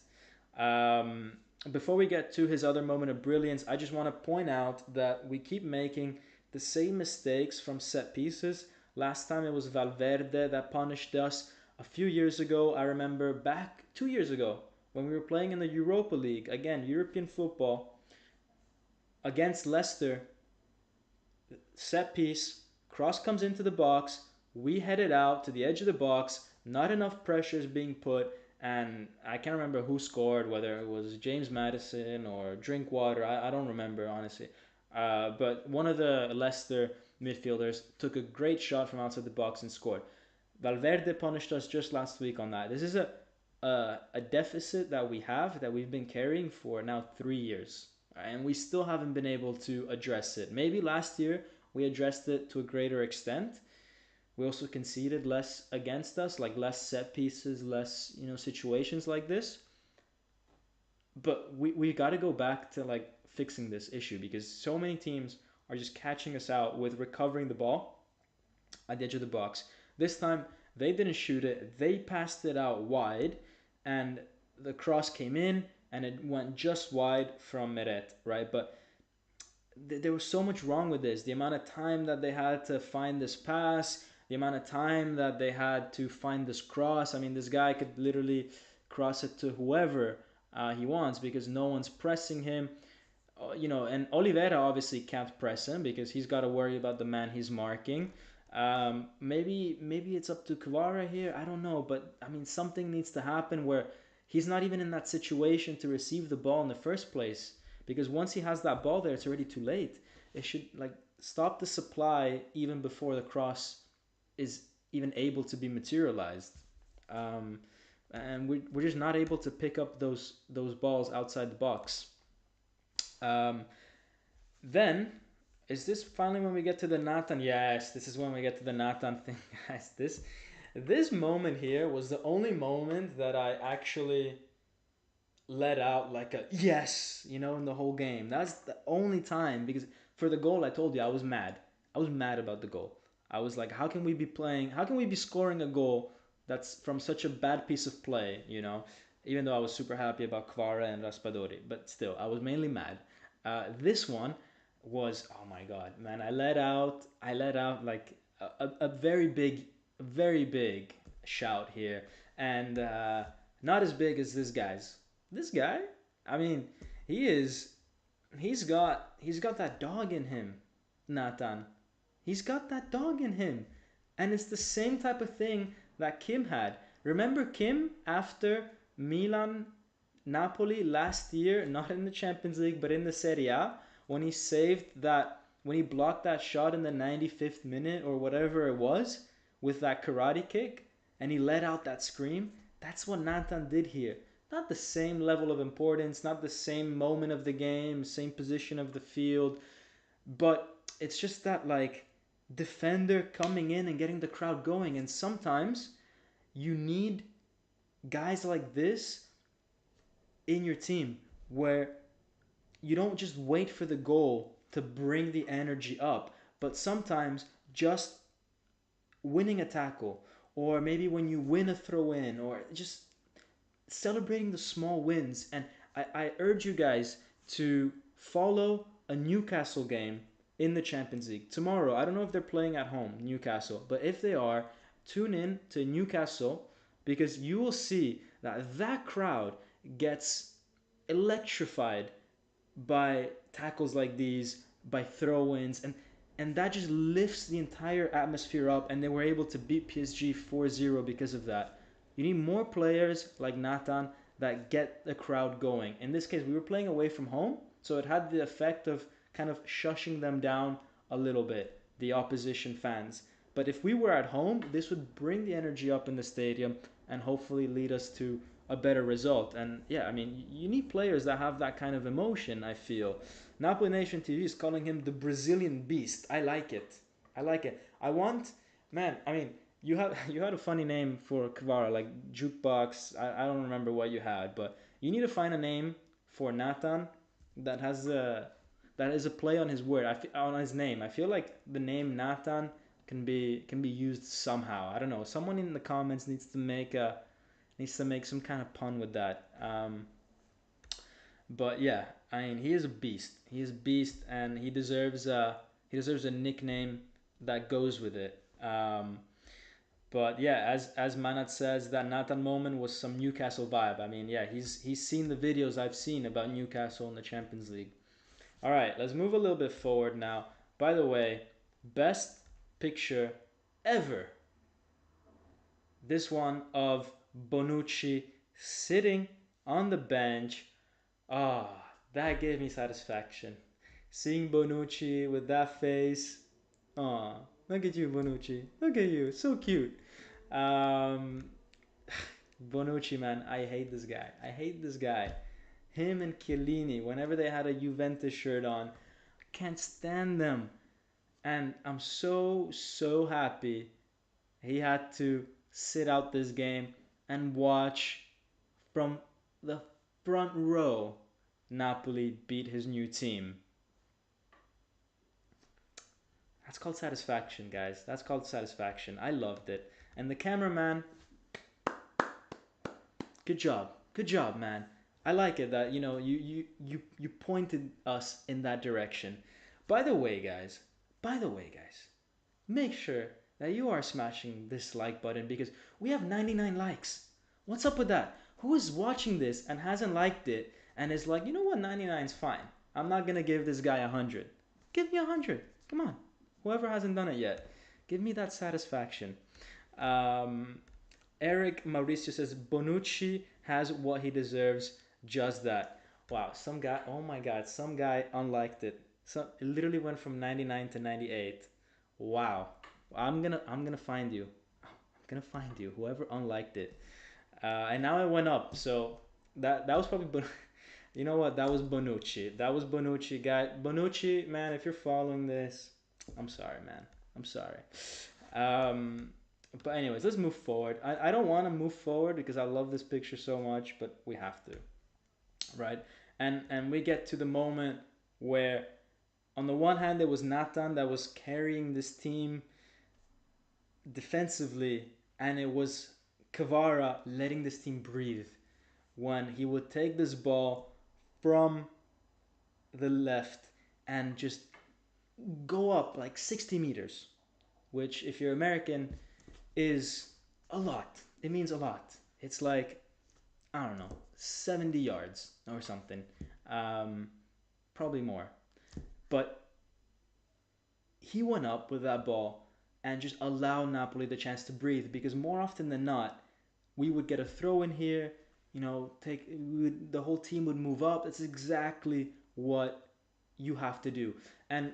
Um, Before we get to his other moment of brilliance, I just want to point out that we keep making the same mistakes from set pieces. Last time it was Valverde that punished us. A few years ago, I remember back 2 years ago when we were playing in the Europa League, again, European football, against Leicester, set piece, cross comes into the box, we head it out to the edge of the box, not enough pressure is being put, and I can't remember who scored, whether it was James Madison or Drinkwater, I don't remember honestly. But one of the Leicester midfielders took a great shot from outside the box and scored. Valverde punished us just last week on that. This is a deficit that we have that we've been carrying for now 3 years, and we still haven't been able to address it. Maybe last year we addressed it to a greater extent. We also conceded less against us, like less set pieces, less situations like this. But we got to go back to like fixing this issue because so many teams are just catching us out with recovering the ball at the edge of the box. This time they didn't shoot it; they passed it out wide, and the cross came in and it went just wide from Meret, right? But there was so much wrong with this. The amount of time that they had to find this pass, the amount of time that they had to find this cross. I mean, this guy could literally cross it to whoever he wants because no one's pressing him. And Oliveira obviously can't press him because he's got to worry about the man he's marking. Maybe it's up to Kvara here. I don't know, but I mean, something needs to happen where he's not even in that situation to receive the ball in the first place because once he has that ball there, it's already too late. It should like stop the supply even before the cross is even able to be materialized. Um, and we're just not able to pick up those balls outside the box. Um, then is this finally when we get to the Natan? Yes, this is when we get to the Natan thing, guys. This moment here was the only moment that I actually let out like a yes, in the whole game. That's the only time because for the goal I told you I was mad. I was mad about the goal. I was like, how can we be playing? How can we be scoring a goal that's from such a bad piece of play? You know, even though I was super happy about Kvara and Raspadori, but still, I was mainly mad. This one was, oh my god, man! I let out like a very big shout here, and not as big as this guy's. This guy, I mean, he is he's got that dog in him, Natan. He's got that dog in him. And it's the same type of thing that Kim had. Remember Kim after Milan Napoli last year, not in the Champions League but in the Serie A, when he saved that when he blocked that shot in the 95th minute or whatever it was with that karate kick and he let out that scream? That's what Natan did here. Not the same level of importance, not the same moment of the game, same position of the field, but it's just that like defender coming in and getting the crowd going. And sometimes you need guys like this in your team where you don't just wait for the goal to bring the energy up, but sometimes just winning a tackle, or maybe when you win a throw in, or just celebrating the small wins. And I urge you guys to follow a Newcastle game in the Champions League tomorrow. I don't know if they're playing at home, Newcastle, but if they are, tune in to Newcastle, because you will see that that crowd gets electrified by tackles like these, by throw-ins, and that just lifts the entire atmosphere up, and they were able to beat PSG 4-0 because of that. You need more players like Natan that get the crowd going. In this case, we were playing away from home, so it had the effect of kind of shushing them down a little bit, the opposition fans. But if we were at home, this would bring the energy up in the stadium and hopefully lead us to a better result. And yeah, I mean, you need players that have that kind of emotion, I feel. Napoli Nation TV is calling him the Brazilian Beast. I like it. I like it. I want, man, I mean, you had a funny name for Kvara, like Jukebox. I don't remember what you had, but you need to find a name for Natan that has a that is a play on his word. On his name. I feel like the name Natan can be used somehow. I don't know. Someone in the comments needs to make some kind of pun with that. But yeah, I mean, he is a beast. He is a beast, and he deserves a nickname that goes with it. But yeah, as Manat says, that Natan moment was some Newcastle vibe. I mean, yeah, he's seen the videos I've seen about Newcastle in the Champions League. All right, let's move a little bit forward now. By the way, best picture ever. This one of Bonucci sitting on the bench. Ah, that gave me satisfaction. Seeing Bonucci with that face. Ah, look at you, Bonucci. Look at you, so cute. Um, Bonucci, man, I hate this guy. I hate this guy. Him and Chiellini, whenever they had a Juventus shirt on, I can't stand them. And I'm so happy he had to sit out this game and watch from the front row Napoli beat his new team. That's called satisfaction, guys. That's called satisfaction. I loved it. And the cameraman, good job. Good job, man. I like it that you pointed us in that direction. By the way, guys, make sure that you are smashing this like button because we have 99 likes. What's up with that? Who is watching this and hasn't liked it and is like, you know what, 99 is fine. I'm not gonna give this guy 100. Give me 100. Come on. Whoever hasn't done it yet, give me that satisfaction. Um, Eric Mauricio says Bonucci has what he deserves. Just that. Wow, some guy. Oh my God, some guy unliked it. So it literally went from 99 to 98. Wow. I'm gonna find you. I'm gonna find you. Whoever unliked it. And now it went up. So that was probably. You know what? That was Bonucci. That was Bonucci, guy. Bonucci, man, if you're following this, I'm sorry, man. I'm sorry. Um, but anyways, let's move forward. I don't want to move forward because I love this picture so much, but we have to, right? And we get to the moment where On the one hand, there was Natan that was carrying this team defensively, and it was Kvara letting this team breathe when he would take this ball from the left and just go up like 60 meters, which, if you're American, is a lot. It means a lot. It's like, I don't know, 70 yards or something. Um, Probably more. But he went up with that ball and just allowed Napoli the chance to breathe, because more often than not, we would get a throw in here, the whole team would move up. That's exactly what you have to do. And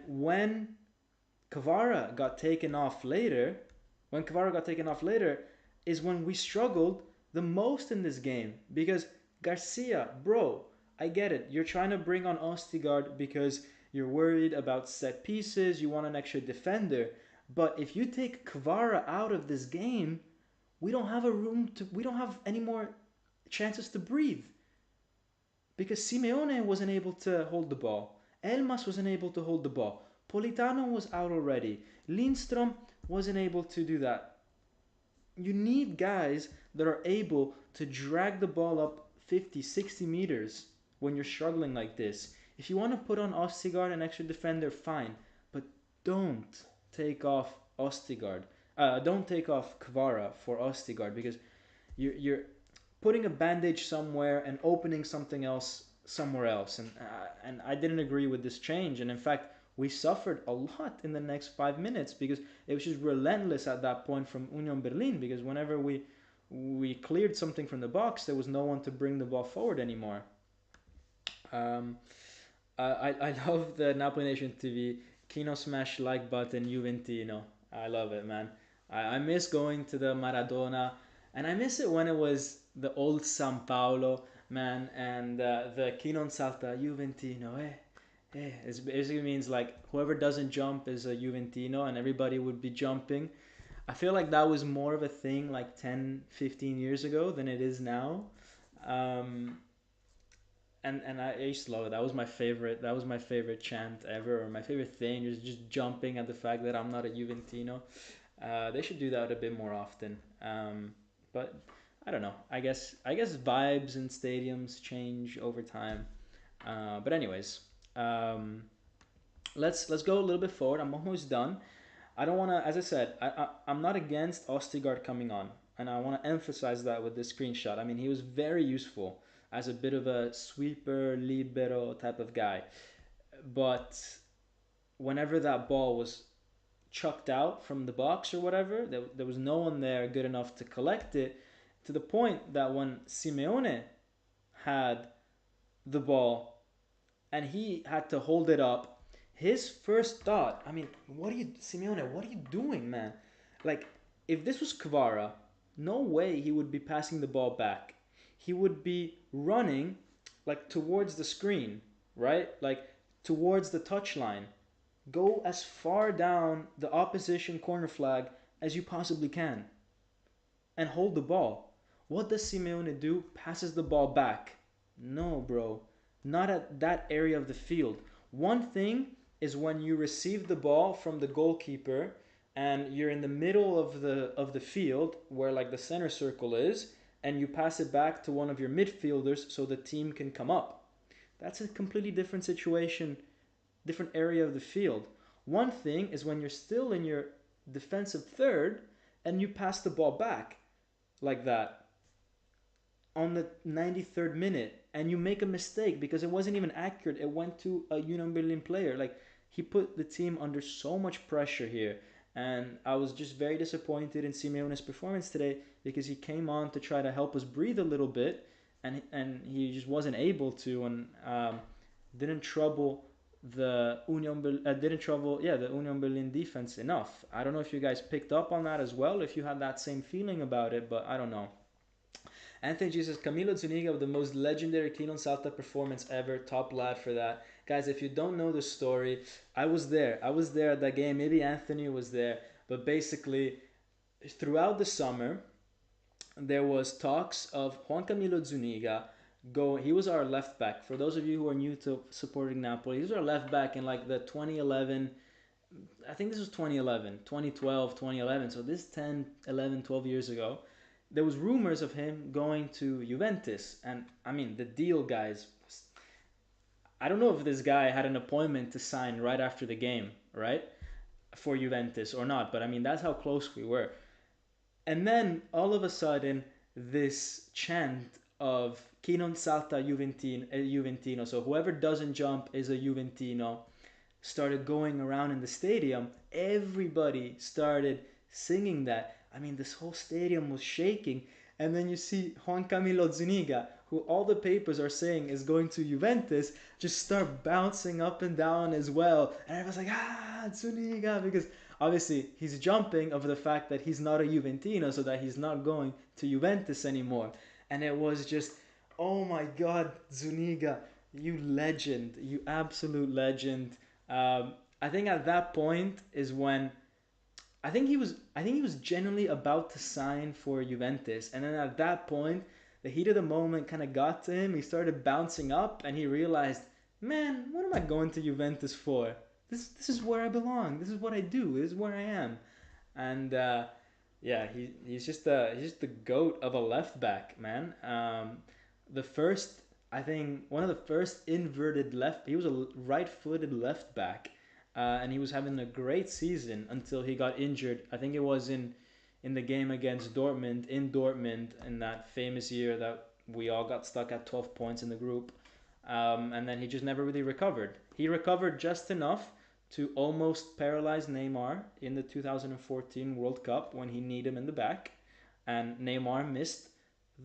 Kvara got taken off later, when Kvara got taken off later, is when we struggled the most in this game. Because Garcia, bro, I get it. You're trying to bring on Ostigard because you're worried about set pieces, you want an extra defender. But if you take Kvara out of this game, we don't have any more chances to breathe. Because Simeone wasn't able to hold the ball. Elmas wasn't able to hold the ball. Politano was out already. Lindstrom wasn't able to do that. You need guys that are able to drag the ball up 50, 60 meters when you're struggling like this. If you want to put on Ostigard, an extra defender, fine. But don't take off Ostigard. Don't take off Kvara for Ostigard, because you're putting a bandage somewhere and opening something else somewhere else. And I didn't agree with this change. And in fact, we suffered a lot in the next 5 minutes, because it was just relentless at that point from Union Berlin. Because whenever we cleared something from the box, there was no one to bring the ball forward anymore. Um, I love the Napoli Nation TV Kino smash like button Juventino. I love it, man. I miss going to the Maradona, and I miss it when it was the old San Paolo, man, and the Chi non salta Juventino. It basically means like whoever doesn't jump is a Juventino, and everybody would be jumping. I feel like that was more of a thing like 10, 15 years ago than it is now. Um, and I used to love it. That was my favorite. That was my favorite chant ever, or my favorite thing. Just jumping at the fact that I'm not a Juventino. They should do that a bit more often. But I don't know. I guess vibes in stadiums change over time. But anyways, um, let's go a little bit forward. I'm almost done. I don't want to, as I said, I'm not against Ostigard coming on, and I want to emphasize that with this screenshot. I mean, he was very useful as a bit of a sweeper, libero type of guy, but whenever that ball was chucked out from the box or whatever, there was no one there good enough to collect it, to the point that when Simeone had the ball and he had to hold it up, his first thought, I mean, Simeone, what are you doing, man? Like, if this was Kvara, no way he would be passing the ball back. He would be running like towards the screen, right? Like towards the touchline. Go as far down the opposition corner flag as you possibly can and hold the ball. What does Simeone do? Passes the ball back. No, bro. Not at that area of the field. One thing is when you receive the ball from the goalkeeper and you're in the middle of the field where like the center circle is, and you pass it back to one of your midfielders so the team can come up. That's a completely different situation, different area of the field. One thing is when you're still in your defensive third and you pass the ball back like that on the 93rd minute and you make a mistake because it wasn't even accurate. It went to a Union Berlin player. Like, he put the team under so much pressure here. And I was just very disappointed in Simeone's performance today, because he came on to try to help us breathe a little bit, and he just wasn't able to, and didn't trouble the Union Berlin defense enough. I don't know if you guys picked up on that as well, if you had that same feeling about it, but I don't know. Anthony G says Camilo Zuniga with the most legendary Clean Salta performance ever. Top lad for that. Guys, if you don't know the story, I was there. I was there at that game. Maybe Anthony was there. But basically, throughout the summer, there was talks of Juan Camilo Zuniga go. He was our left back. For those of you who are new to supporting Napoli, he was our left back in like the 2011. I think this was 2011, 2012, 2011. So this 10, 11, 12 years ago, there was rumors of him going to Juventus, and I mean the deal, guys. I don't know if this guy had an appointment to sign right after the game, right, for Juventus or not. But I mean that's how close we were. And then all of a sudden, this chant of "Chi non salta Juventino," Juventino, so whoever doesn't jump is a Juventino, started going around in the stadium. Everybody started singing that. I mean, this whole stadium was shaking. And then you see Juan Camilo Zuniga, who all the papers are saying is going to Juventus, just start bouncing up and down as well. And everyone's like, ah, Zuniga, because obviously he's jumping over the fact that he's not a Juventino, so that he's not going to Juventus anymore. And it was just, oh my God, Zuniga, you legend, you absolute legend. I think at that point is when I think he was genuinely about to sign for Juventus, and then at that point, the heat of the moment kind of got to him. He started bouncing up, and he realized, man, what am I going to Juventus for? This is where I belong. This is what I do. This is where I am, and yeah, he's just the goat of a left back, man. The first I think one of the first inverted left. He was a right-footed left back, and he was having a great season until he got injured. I think it was in the game against Dortmund in Dortmund in that famous year that we all got stuck at 12 points in the group, and then he just never really recovered. He recovered just enough to almost paralyze Neymar in the 2014 World Cup when he kneed him in the back, and Neymar missed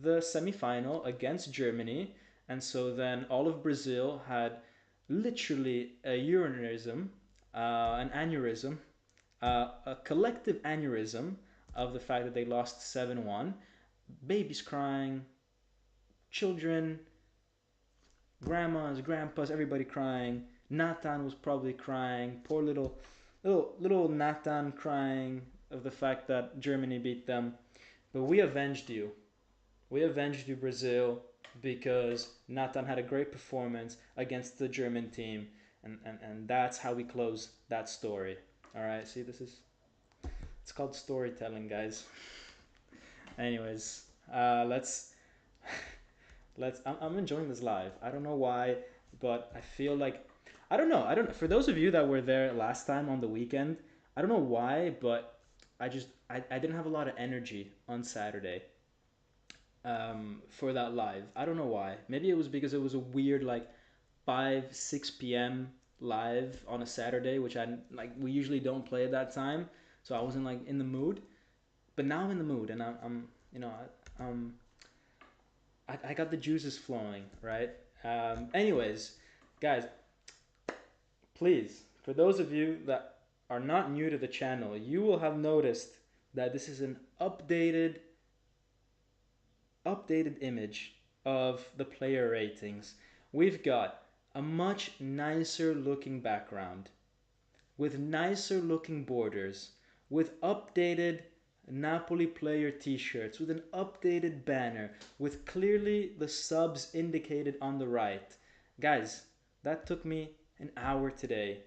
the semi-final against Germany, and so then all of Brazil had literally a urinarism, an aneurysm, a collective aneurysm of the fact that they lost 7-1. Babies crying, children, grandmas, grandpas, everybody crying. Natan was probably crying. Poor little Natan crying of the fact that Germany beat them. But we avenged you. We avenged you, Brazil, because Natan had a great performance against the German team, and that's how we close that story. All right, see, it's called storytelling, guys. Anyways, let's. I'm enjoying this live. I don't know why, but I feel like I don't know. I don't. For those of you that were there last time on the weekend, I don't know why, but I didn't have a lot of energy on Saturday, for that live. I don't know why. Maybe it was because it was a weird like 5 6 p.m. live on a Saturday, which I like. We usually don't play at that time, so I wasn't like in the mood. But now I'm in the mood, and I'm you know I got the juices flowing, right? Anyways, guys, please, for those of you that are not new to the channel, you will have noticed that this is an updated image of the player ratings. We've got a much nicer looking background with nicer looking borders, with updated Napoli player t-shirts, with an updated banner, with clearly the subs indicated on the right. Guys, that took me an hour today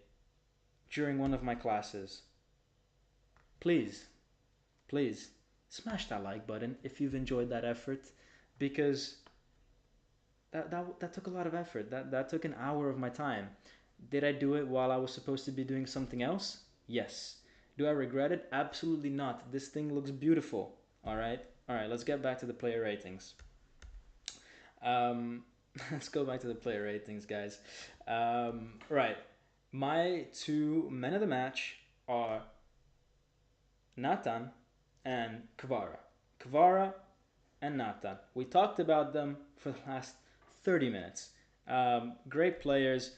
during one of my classes. Please, please, smash that like button if you've enjoyed that effort, because that took a lot of effort. That took an hour of my time. Did I do it while I was supposed to be doing something else? Yes. Do I regret it? Absolutely not. This thing looks beautiful. All right. All right. Let's get back to the player ratings. Um, let's go back to the player ratings, guys. Right. My two men of the match are Natan and Kvara. Kvara and Natan. We talked about them for the last 30 minutes. Great players.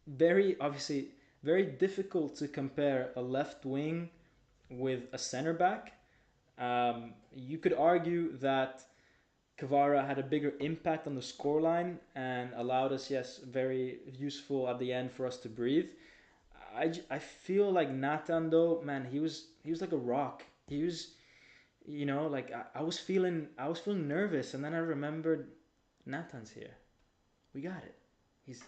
Very, obviously, very difficult to compare a left wing with a center back. You could argue that Kvara had a bigger impact on the scoreline and allowed us, yes, very useful at the end for us to breathe. I feel like Natan though, man, he was like a rock. He was, like I was feeling nervous, and then I remembered Natan's here. We got it. He's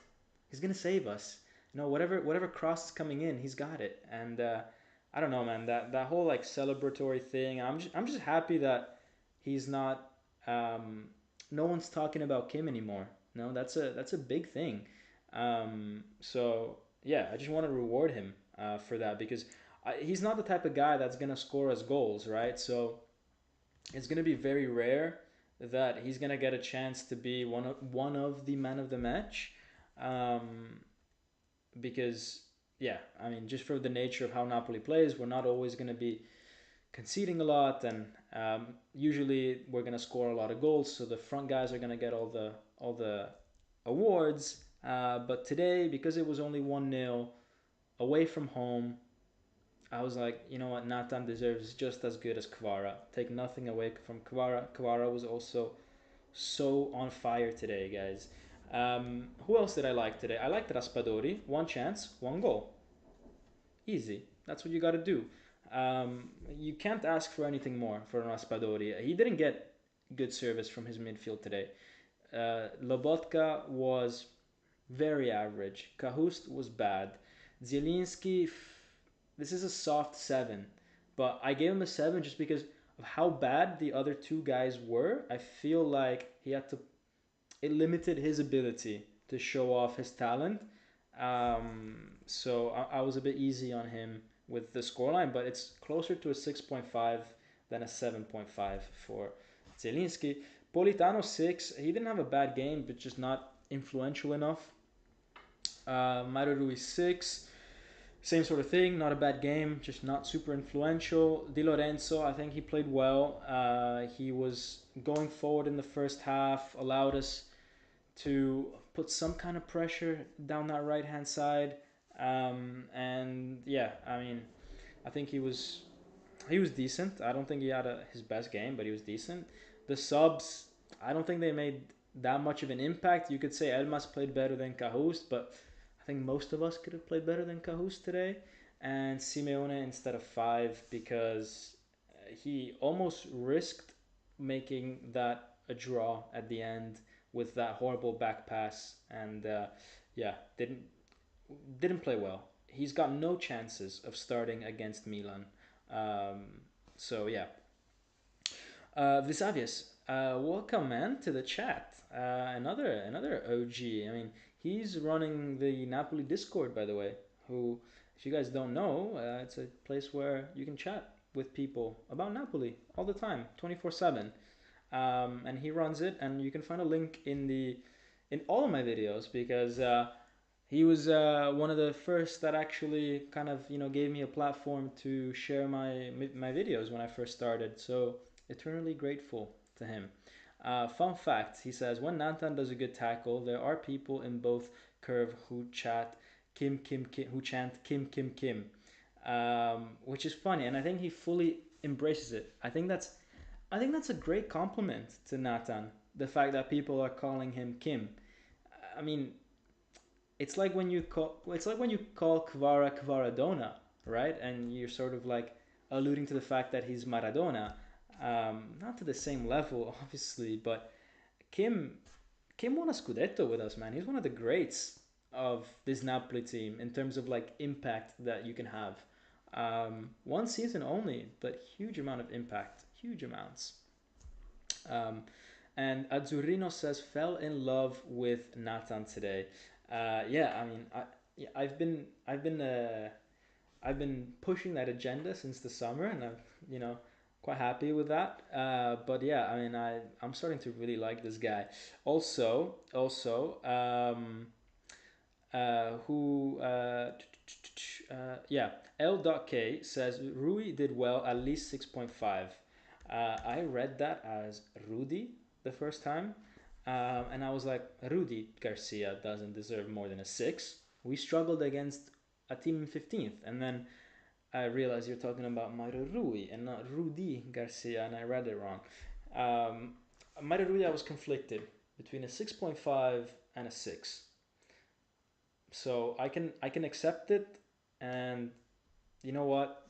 he's gonna save us. Whatever cross is coming in, he's got it. And I don't know, man. That whole like celebratory thing. I'm just happy that he's not. No one's talking about Kim anymore. No, that's a big thing. So yeah, I just want to reward him for that because he's not the type of guy that's gonna score us goals, right? So it's gonna be very rare that he's gonna get a chance to be one of the men of the match, um, because yeah, I mean just for the nature of how Napoli plays, we're not always gonna be conceding a lot, and usually we're gonna score a lot of goals, so the front guys are gonna get all the awards. But today, because it was only 1-0 away from home, I was like, you know what, Natan deserves just as good as Kvara. Take nothing away from Kvara. Kvara was also so on fire today, guys. Who else did I like today? I liked Raspadori. One chance, one goal. Easy. That's what you got to do. You can't ask for anything more for Raspadori. He didn't get good service from his midfield today. Lobotka was very average. Kahust was bad. Zielinski, this is a soft 7. But I gave him a 7 just because of how bad the other two guys were. I feel like it limited his ability to show off his talent. So I was a bit easy on him with the scoreline, but it's closer to a 6.5 than a 7.5 for Zelinski. Politano 6. He didn't have a bad game, but just not influential enough. Mario Rui 6. Same sort of thing, not a bad game, just not super influential. Di Lorenzo, I think he played well. He was going forward in the first half, allowed us to put some kind of pressure down that right hand side. And yeah, I mean, I think he was decent. I don't think he had his best game, but he was decent. The subs, I don't think they made that much of an impact. You could say Elmas played better than Cahus, but I think most of us could have played better than Cahus today. And Simeone instead of 5 because he almost risked making that a draw at the end with that horrible back pass, and yeah, didn't play well. He's got no chances of starting against Milan. Um, so yeah, Visavius, welcome man to the chat. Another OG. I mean, he's running the Napoli Discord, by the way. Who, if you guys don't know, it's a place where you can chat with people about Napoli all the time, 24/7. And he runs it, and you can find a link in all of my videos because he was one of the first that actually kind of gave me a platform to share my videos when I first started. So eternally grateful to him. Fun fact: he says when Natan does a good tackle, there are people in both curve who chat Kim Kim Kim who chant Kim Kim Kim, which is funny, and I think he fully embraces it. I think that's a great compliment to Natan. The fact that people are calling him Kim. I mean, it's like when you call Kvara Kvaradona, right? And you're sort of like alluding to the fact that he's Maradona. Not to the same level, obviously, but Kim Kim won a Scudetto with us, man. He's one of the greats of this Napoli team in terms of like impact that you can have. One season only, but huge amount of impact, huge amounts. Um, and Azzurrino says fell in love with Nathan today. Yeah, I mean, yeah, I've been pushing that agenda since the summer, and I'm quite happy with that. But yeah, I mean, I'm starting to really like this guy. Also, who yeah, L.K says Rui did well, at least 6.5. I read that as Rudy the first time, and I was like, Rudy Garcia doesn't deserve more than a 6. We struggled against a team in 15th, and then I realized you're talking about Mario Rui and not Rudy Garcia, and I read it wrong. Mario Rui, I was conflicted between a 6.5 and a 6. So I can accept it, and you know what?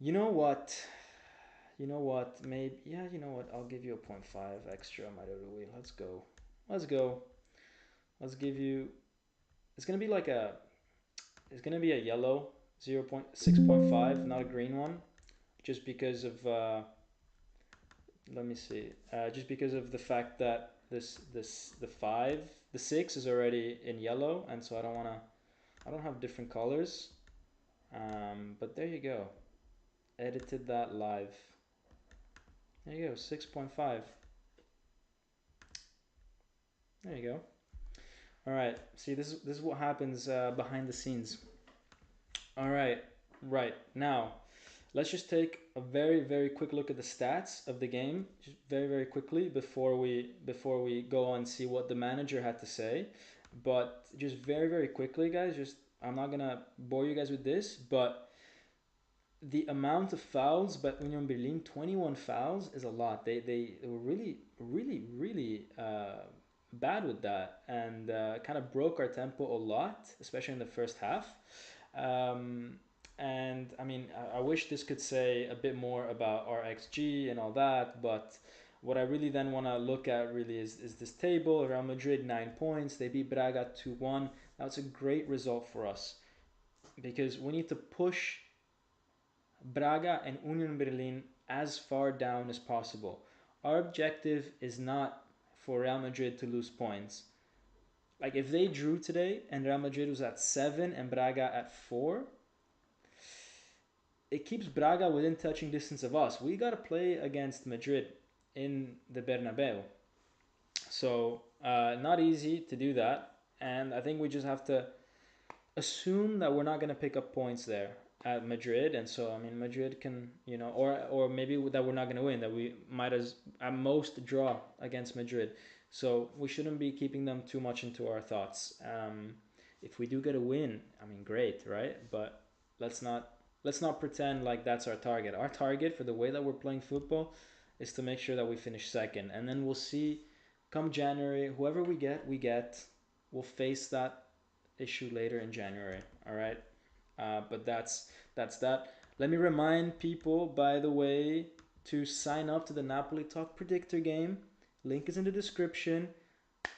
You know what? You know what? Maybe yeah. You know what? I'll give you a point 0.5 extra, Mario Rui. Let's go. Let's go. Let's give you. It's gonna be like a. It's gonna be a yellow 0.6.5, not a green one, just because of. Let me see. Just because of the fact that the five the six is already in yellow, and so I don't wanna. I don't have different colors. But there you go. Edited that live. There you go. 6.5. There you go. All right. See, this is what happens behind the scenes. All right. Right now, let's just take a very quick look at the stats of the game, just very quickly before we go on and see what the manager had to say. But just very quickly, guys. Just I'm not gonna bore you guys with this, but the amount of fouls by Union Berlin, 21 fouls, is a lot. They were really bad with that, and kind of broke our tempo a lot, especially in the first half. Um, and I mean, I wish this could say a bit more about our XG and all that, but what I really then want to look at really is this table. Real Madrid 9 points. They beat Braga 2-1. That's a great result for us because we need to push Braga and Union Berlin as far down as possible. Our objective is not for Real Madrid to lose points. Like if they drew today and Real Madrid was at 7 and Braga at 4, it keeps Braga within touching distance of us. We got to play against Madrid in the Bernabeu. So, not easy to do that. And I think we just have to assume that we're not going to pick up points there at Madrid, and so I mean Madrid can or maybe that we're not going to win, that we might as at most draw against Madrid. So we shouldn't be keeping them too much into our thoughts. If we do get a win, I mean great, right? But let's not let's not pretend like that's our target. Our target for the way that we're playing football is to make sure that we finish second, and then we'll see come January whoever we get. We'll face that issue later in January. All right, but that's that. Let me remind people, by the way, to sign up to the Napoli Talk Predictor game. Link is in the description.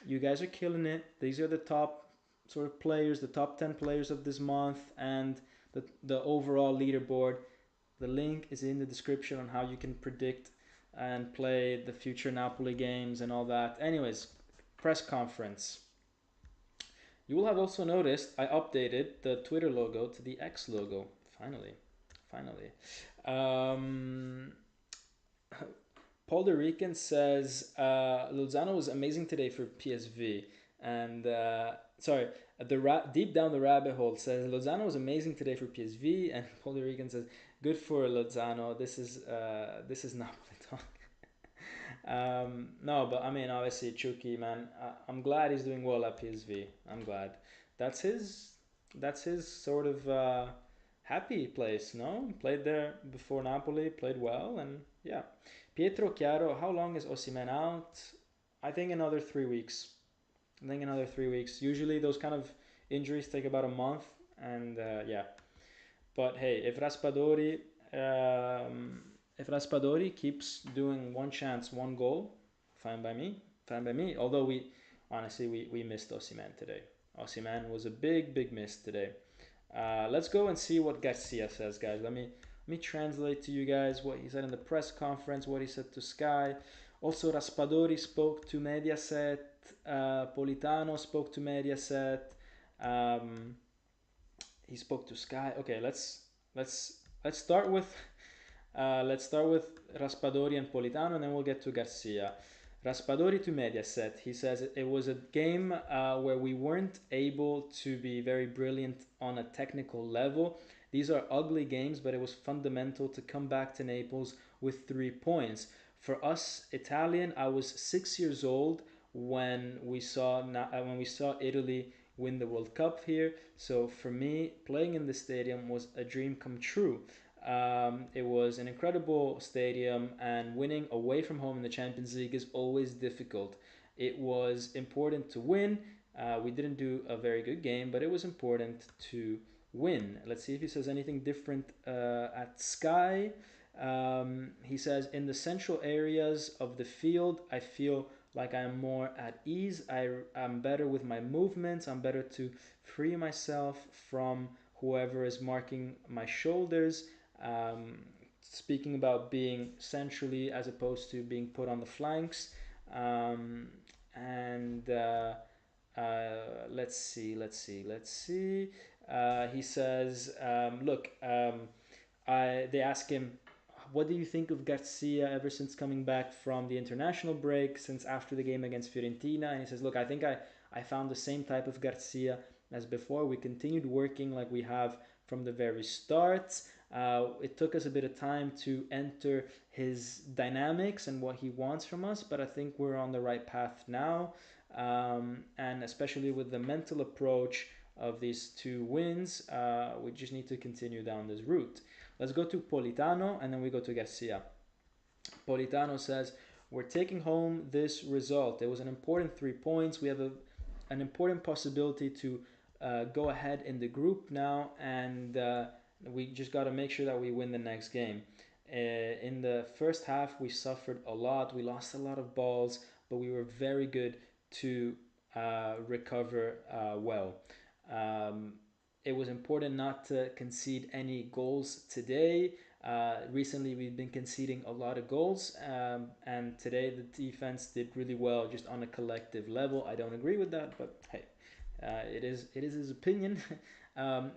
You guys are killing it. These are the top sort of players, the top 10 players of this month, and the overall leaderboard. The link is in the description on how you can predict and play the future Napoli games and all that. Anyways, press conference. You will have also noticed I updated the Twitter logo to the X logo. Finally, finally. Um, Paul the Rican says Lozano was amazing today for PSV, and sorry, deep down the rabbit hole says Lozano was amazing today for PSV, and Paul the Rican says good for Lozano. This is Napoli talk. No, but I mean, obviously, Chucky, man, I'm glad he's doing well at PSV. I'm glad. That's his. That's his sort of happy place. No, played there before Napoli, played well, and yeah. Pietro Chiaro, how long is Osimhen out? I think another 3 weeks. I think another 3 weeks. Usually, those kind of injuries take about a month, and yeah. But hey, if Raspadori keeps doing one chance, one goal, fine by me. Fine by me. Although we missed Osimhen today. Osimhen was a big miss today. Let's go and see what Garcia says, guys. Let me translate to you guys what he said in the press conference, what he said to Sky. Also, Raspadori spoke to Mediaset. Politano spoke to Mediaset. Um, he spoke to Sky. Okay, let's start with Raspadori and Politano, and then we'll get to Garcia. Raspadori to Mediaset. He says it was a game where we weren't able to be very brilliant on a technical level. These are ugly games, but it was fundamental to come back to Naples with 3 points. For us Italian, I was 6 years old when we saw Italy win the World Cup here. So for me, playing in the stadium was a dream come true. It was an incredible stadium, and winning away from home in the Champions League is always difficult. It was important to win. We didn't do a very good game, but it was important to win. Let's see if he says anything different at Sky. He says, in the central areas of the field, I feel like I'm more at ease. I'm better with my movements. I'm better to free myself from whoever is marking my shoulders. Um, Speaking about being centrally as opposed to being put on the flanks. Um, and let's see. He says, look, they ask him, what do you think of Garcia ever since coming back from the international break, since after the game against Fiorentina? And he says, look, I think I found the same type of Garcia as before. We continued working like we have from the very start. It took us a bit of time to enter his dynamics and what he wants from us, but I think we're on the right path now. And especially with the mental approach of these two wins, we just need to continue down this route. Let's go to Politano and then we go to Garcia. Politano says, we're taking home this result. It was an important 3 points. We have an important possibility to go ahead in the group now, and we just got to make sure that we win the next game. In the first half, we suffered a lot. We lost a lot of balls, but we were very good to recover well. Um, it was important not to concede any goals today. Recently, we've been conceding a lot of goals, and today the defense did really well, just on a collective level. I don't agree with that, but hey, it is his opinion.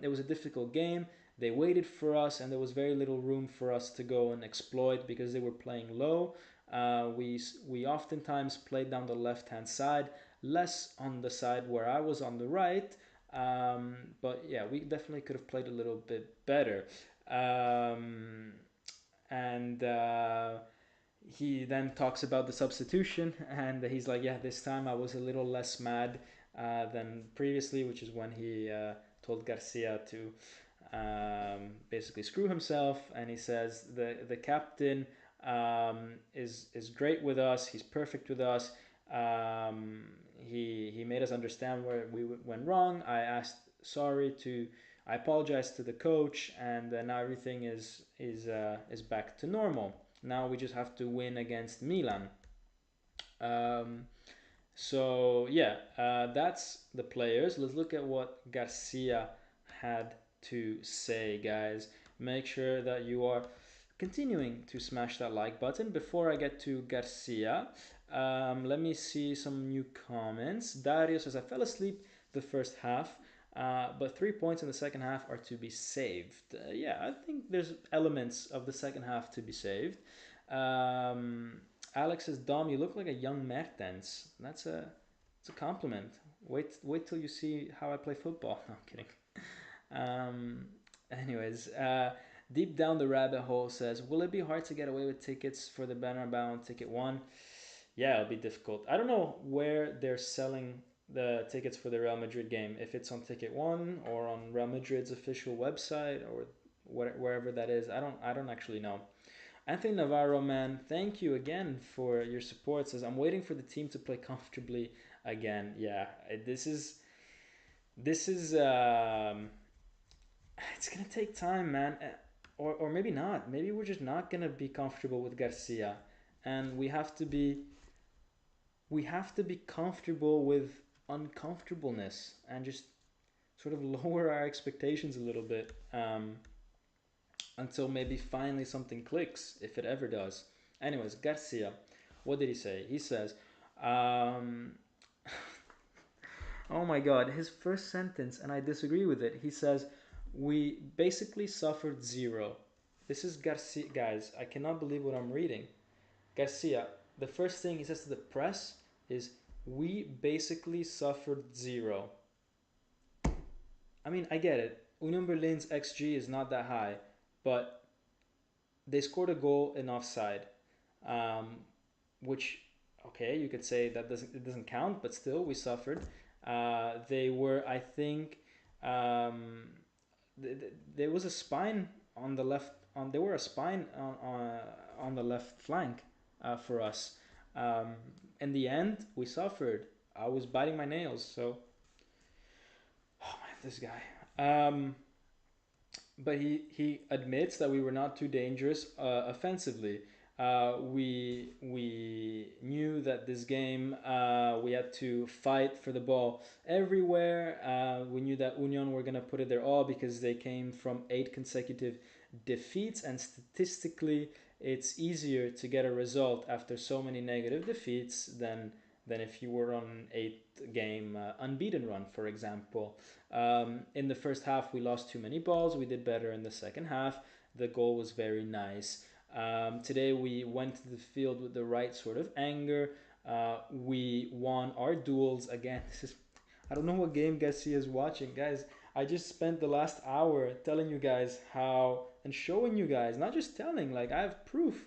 It was a difficult game. They waited for us, and there was very little room for us to go and exploit because they were playing low. We oftentimes played down the left hand side, less on the side where I was on the right. But yeah, we definitely could have played a little bit better. Um, and He then talks about the substitution, and he's like, yeah, this time I was a little less mad than previously, which is when he told Garcia to basically screw himself. And he says the captain is great with us. He's perfect with us. Um, he made us understand where we went wrong. I apologized to the coach, and now everything is back to normal. Now we just have to win against Milan. Um, so yeah, that's the players. Let's look at what Garcia had to say, guys. Make sure that you are continuing to smash that like button. Before I get to Garcia, let me see some new comments. Dario says, I fell asleep the first half, but 3 points in the second half are to be saved. Yeah, I think there's elements of the second half to be saved. Um, Alex says, Dom, you look like a young Mertens. It's a compliment. Wait till you see how I play football. No, I'm kidding. Um, anyways, Deep Down the Rabbit Hole says, will it be hard to get away with tickets for the Bernabeu on Ticket 1? Yeah, it'll be difficult. I don't know where they're selling the tickets for the Real Madrid game. If it's on Ticket 1 or on Real Madrid's official website or wherever that is. I don't actually know. Anthony Navarro, man, thank you again for your support. Says, I'm waiting for the team to play comfortably again. Yeah, this is it's gonna take time, man. Or maybe not. Maybe we're just not gonna be comfortable with Garcia, and we have to be comfortable with uncomfortableness and just sort of lower our expectations a little bit, until maybe finally something clicks, if it ever does. Anyways, Garcia, what did he say? He says, um, oh my god, his first sentence, and I disagree with it. He says, we basically suffered zero. This is Garcia, guys. I cannot believe what I'm reading. Garcia, the first thing he says to the press is, we basically suffered zero. I mean, I get it. Union Berlin's XG is not that high, but they scored a goal in offside, um, which, okay, you could say that it doesn't count, but still we suffered. They were, I think, um, there was a spine on the left. There were a spine on the left flank for us. Um, in the end, we suffered. I was biting my nails. So, oh man, this guy. but he admits that we were not too dangerous offensively. We knew that this game we had to fight for the ball everywhere. We knew that Union were gonna put it their all because they came from 8 consecutive defeats, and statistically, it's easier to get a result after so many negative defeats than if you were on an 8 game unbeaten run, for example. In the first half, we lost too many balls. We did better in the second half. The goal was very nice. Today, we went to the field with the right sort of anger. We won our duels again. This is I don't know what game Garcia is watching, guys. I just spent the last hour telling you guys how and showing you guys, not just telling, like I have proof,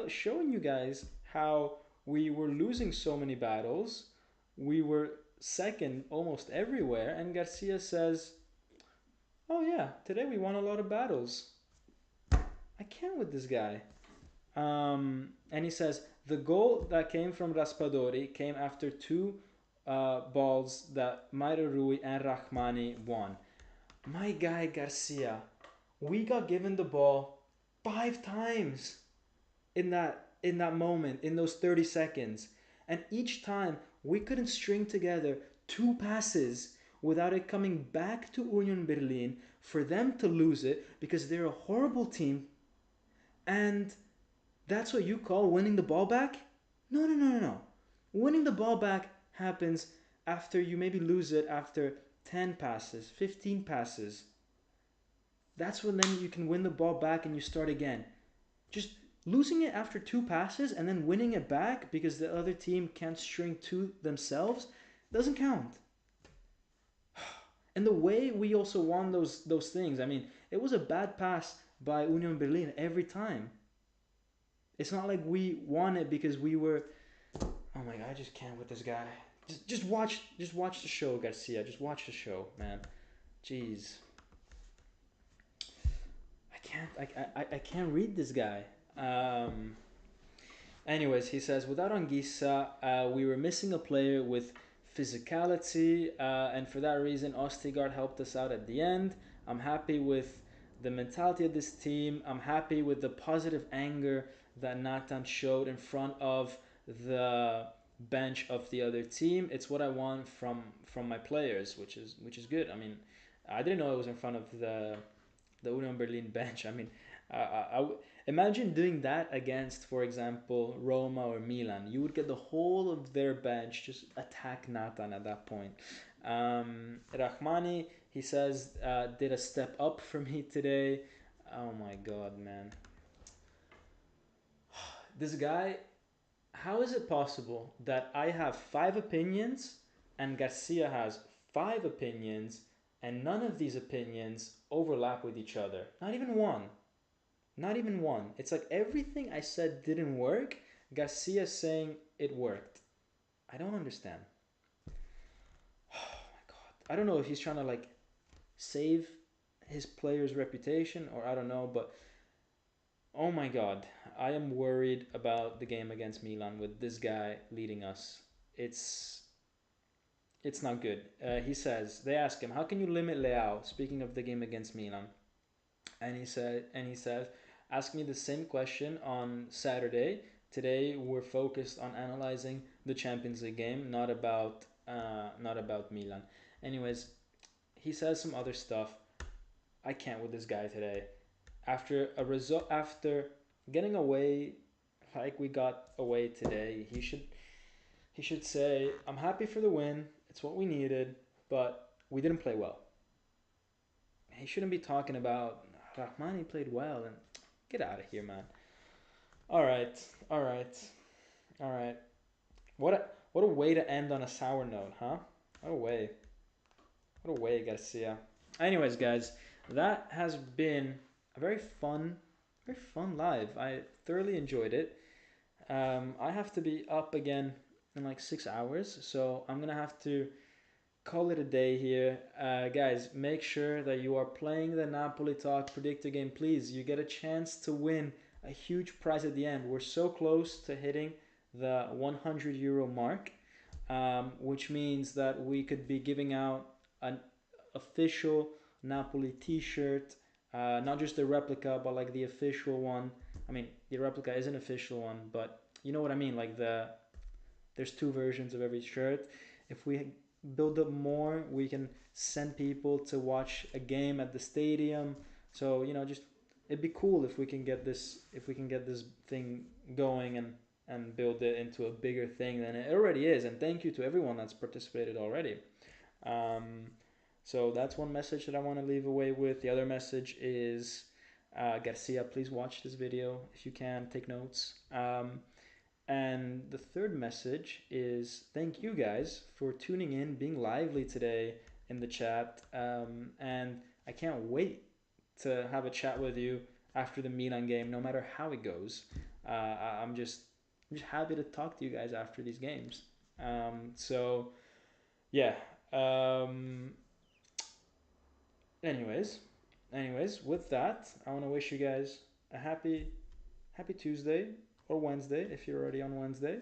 showing you guys how we were losing so many battles. We were second almost everywhere, and Garcia says, "Oh yeah, today we won a lot of battles." I can't with this guy. And he says the goal that came from Raspadori came after two balls that Mairo Rui and Rahmani won. My guy Garcia, we got given the ball 5 times in that moment, in those 30 seconds. And each time we couldn't string together two passes without it coming back to Union Berlin for them to lose it because they're a horrible team. And that's what you call winning the ball back? No, no, no, no, no. Winning the ball back happens after you maybe lose it after 10 passes, 15 passes. That's when then you can win the ball back and you start again. Just losing it after 2 passes and then winning it back because the other team can't string two themselves doesn't count. And the way we also won those things, I mean, it was a bad pass by Union Berlin every time. It's not like we won it because we were. Oh my god, I just can't with this guy. Just watch the show, Garcia. Just watch the show, man. Jeez, I can't read this guy. Um, Anyways, he says without Anguissa, we were missing a player with physicality, and for that reason, Ostigard helped us out at the end. I'm happy with the mentality of this team. I'm happy with the positive anger that Natan showed in front of the bench of the other team. It's what I want from my players, which is good. I mean, I didn't know I was in front of the Union Berlin bench. I mean, imagine doing that against, for example, Roma or Milan. You would get the whole of their bench just attack Natan at that point. Rahmani, he says, did a step up for me today. Oh my god, man. This guy, how is it possible that I have 5 opinions and Garcia has 5 opinions and none of these opinions overlap with each other? Not even one. Not even one. It's like everything I said didn't work. Garcia saying it worked. I don't understand. Oh my god. I don't know if he's trying to like save his player's reputation or I don't know, but oh my god. I am worried about the game against Milan with this guy leading us. It's it's not good. He says they ask him, "How can you limit Leao?" Speaking of the game against Milan, and he says, ask me the same question on Saturday. Today we're focused on analyzing the Champions League game, not about Milan. Anyways, he says some other stuff. I can't with this guy today. After getting away like we got away today, he should say, "I'm happy for the win. It's what we needed, but we didn't play well." He shouldn't be talking about Rahmani played well and get out of here, man. All right, all right, all right. What a way to end on a sour note, huh? What a way. What a way, Garcia. Anyways, guys, that has been a very fun live. I thoroughly enjoyed it. I have to be up again in like 6 hours, so I'm gonna have to call it a day here. Guys, make sure that you are playing the Napoli Talk Predictor game, please. You get a chance to win a huge prize at the end. We're so close to hitting the €100 mark, which means that we could be giving out an official Napoli t shirt not just the replica, but like the official one. I mean, the replica is an official one, but you know what I mean. Like there's two versions of every shirt. If we build up more, we can send people to watch a game at the stadium. So just it'd be cool if we can get this thing going and build it into a bigger thing than it already is. And thank you to everyone that's participated already. Um, so that's one message that I want to leave away with. The other message is Garcia, please watch this video if you can, take notes. And the third message is thank you guys for tuning in, being lively today in the chat. And I can't wait to have a chat with you after the Milan game, no matter how it goes. I'm just happy to talk to you guys after these games. So yeah. Um, anyways, with that, I want to wish you guys a happy Tuesday or Wednesday if you're already on Wednesday.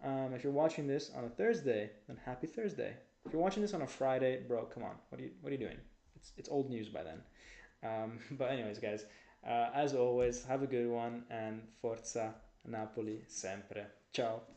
If you're watching this on a Thursday, then happy Thursday. If you're watching this on a Friday, bro, come on, what are you doing? It's old news by then. But anyways, guys, as always, have a good one and forza Napoli sempre. Ciao.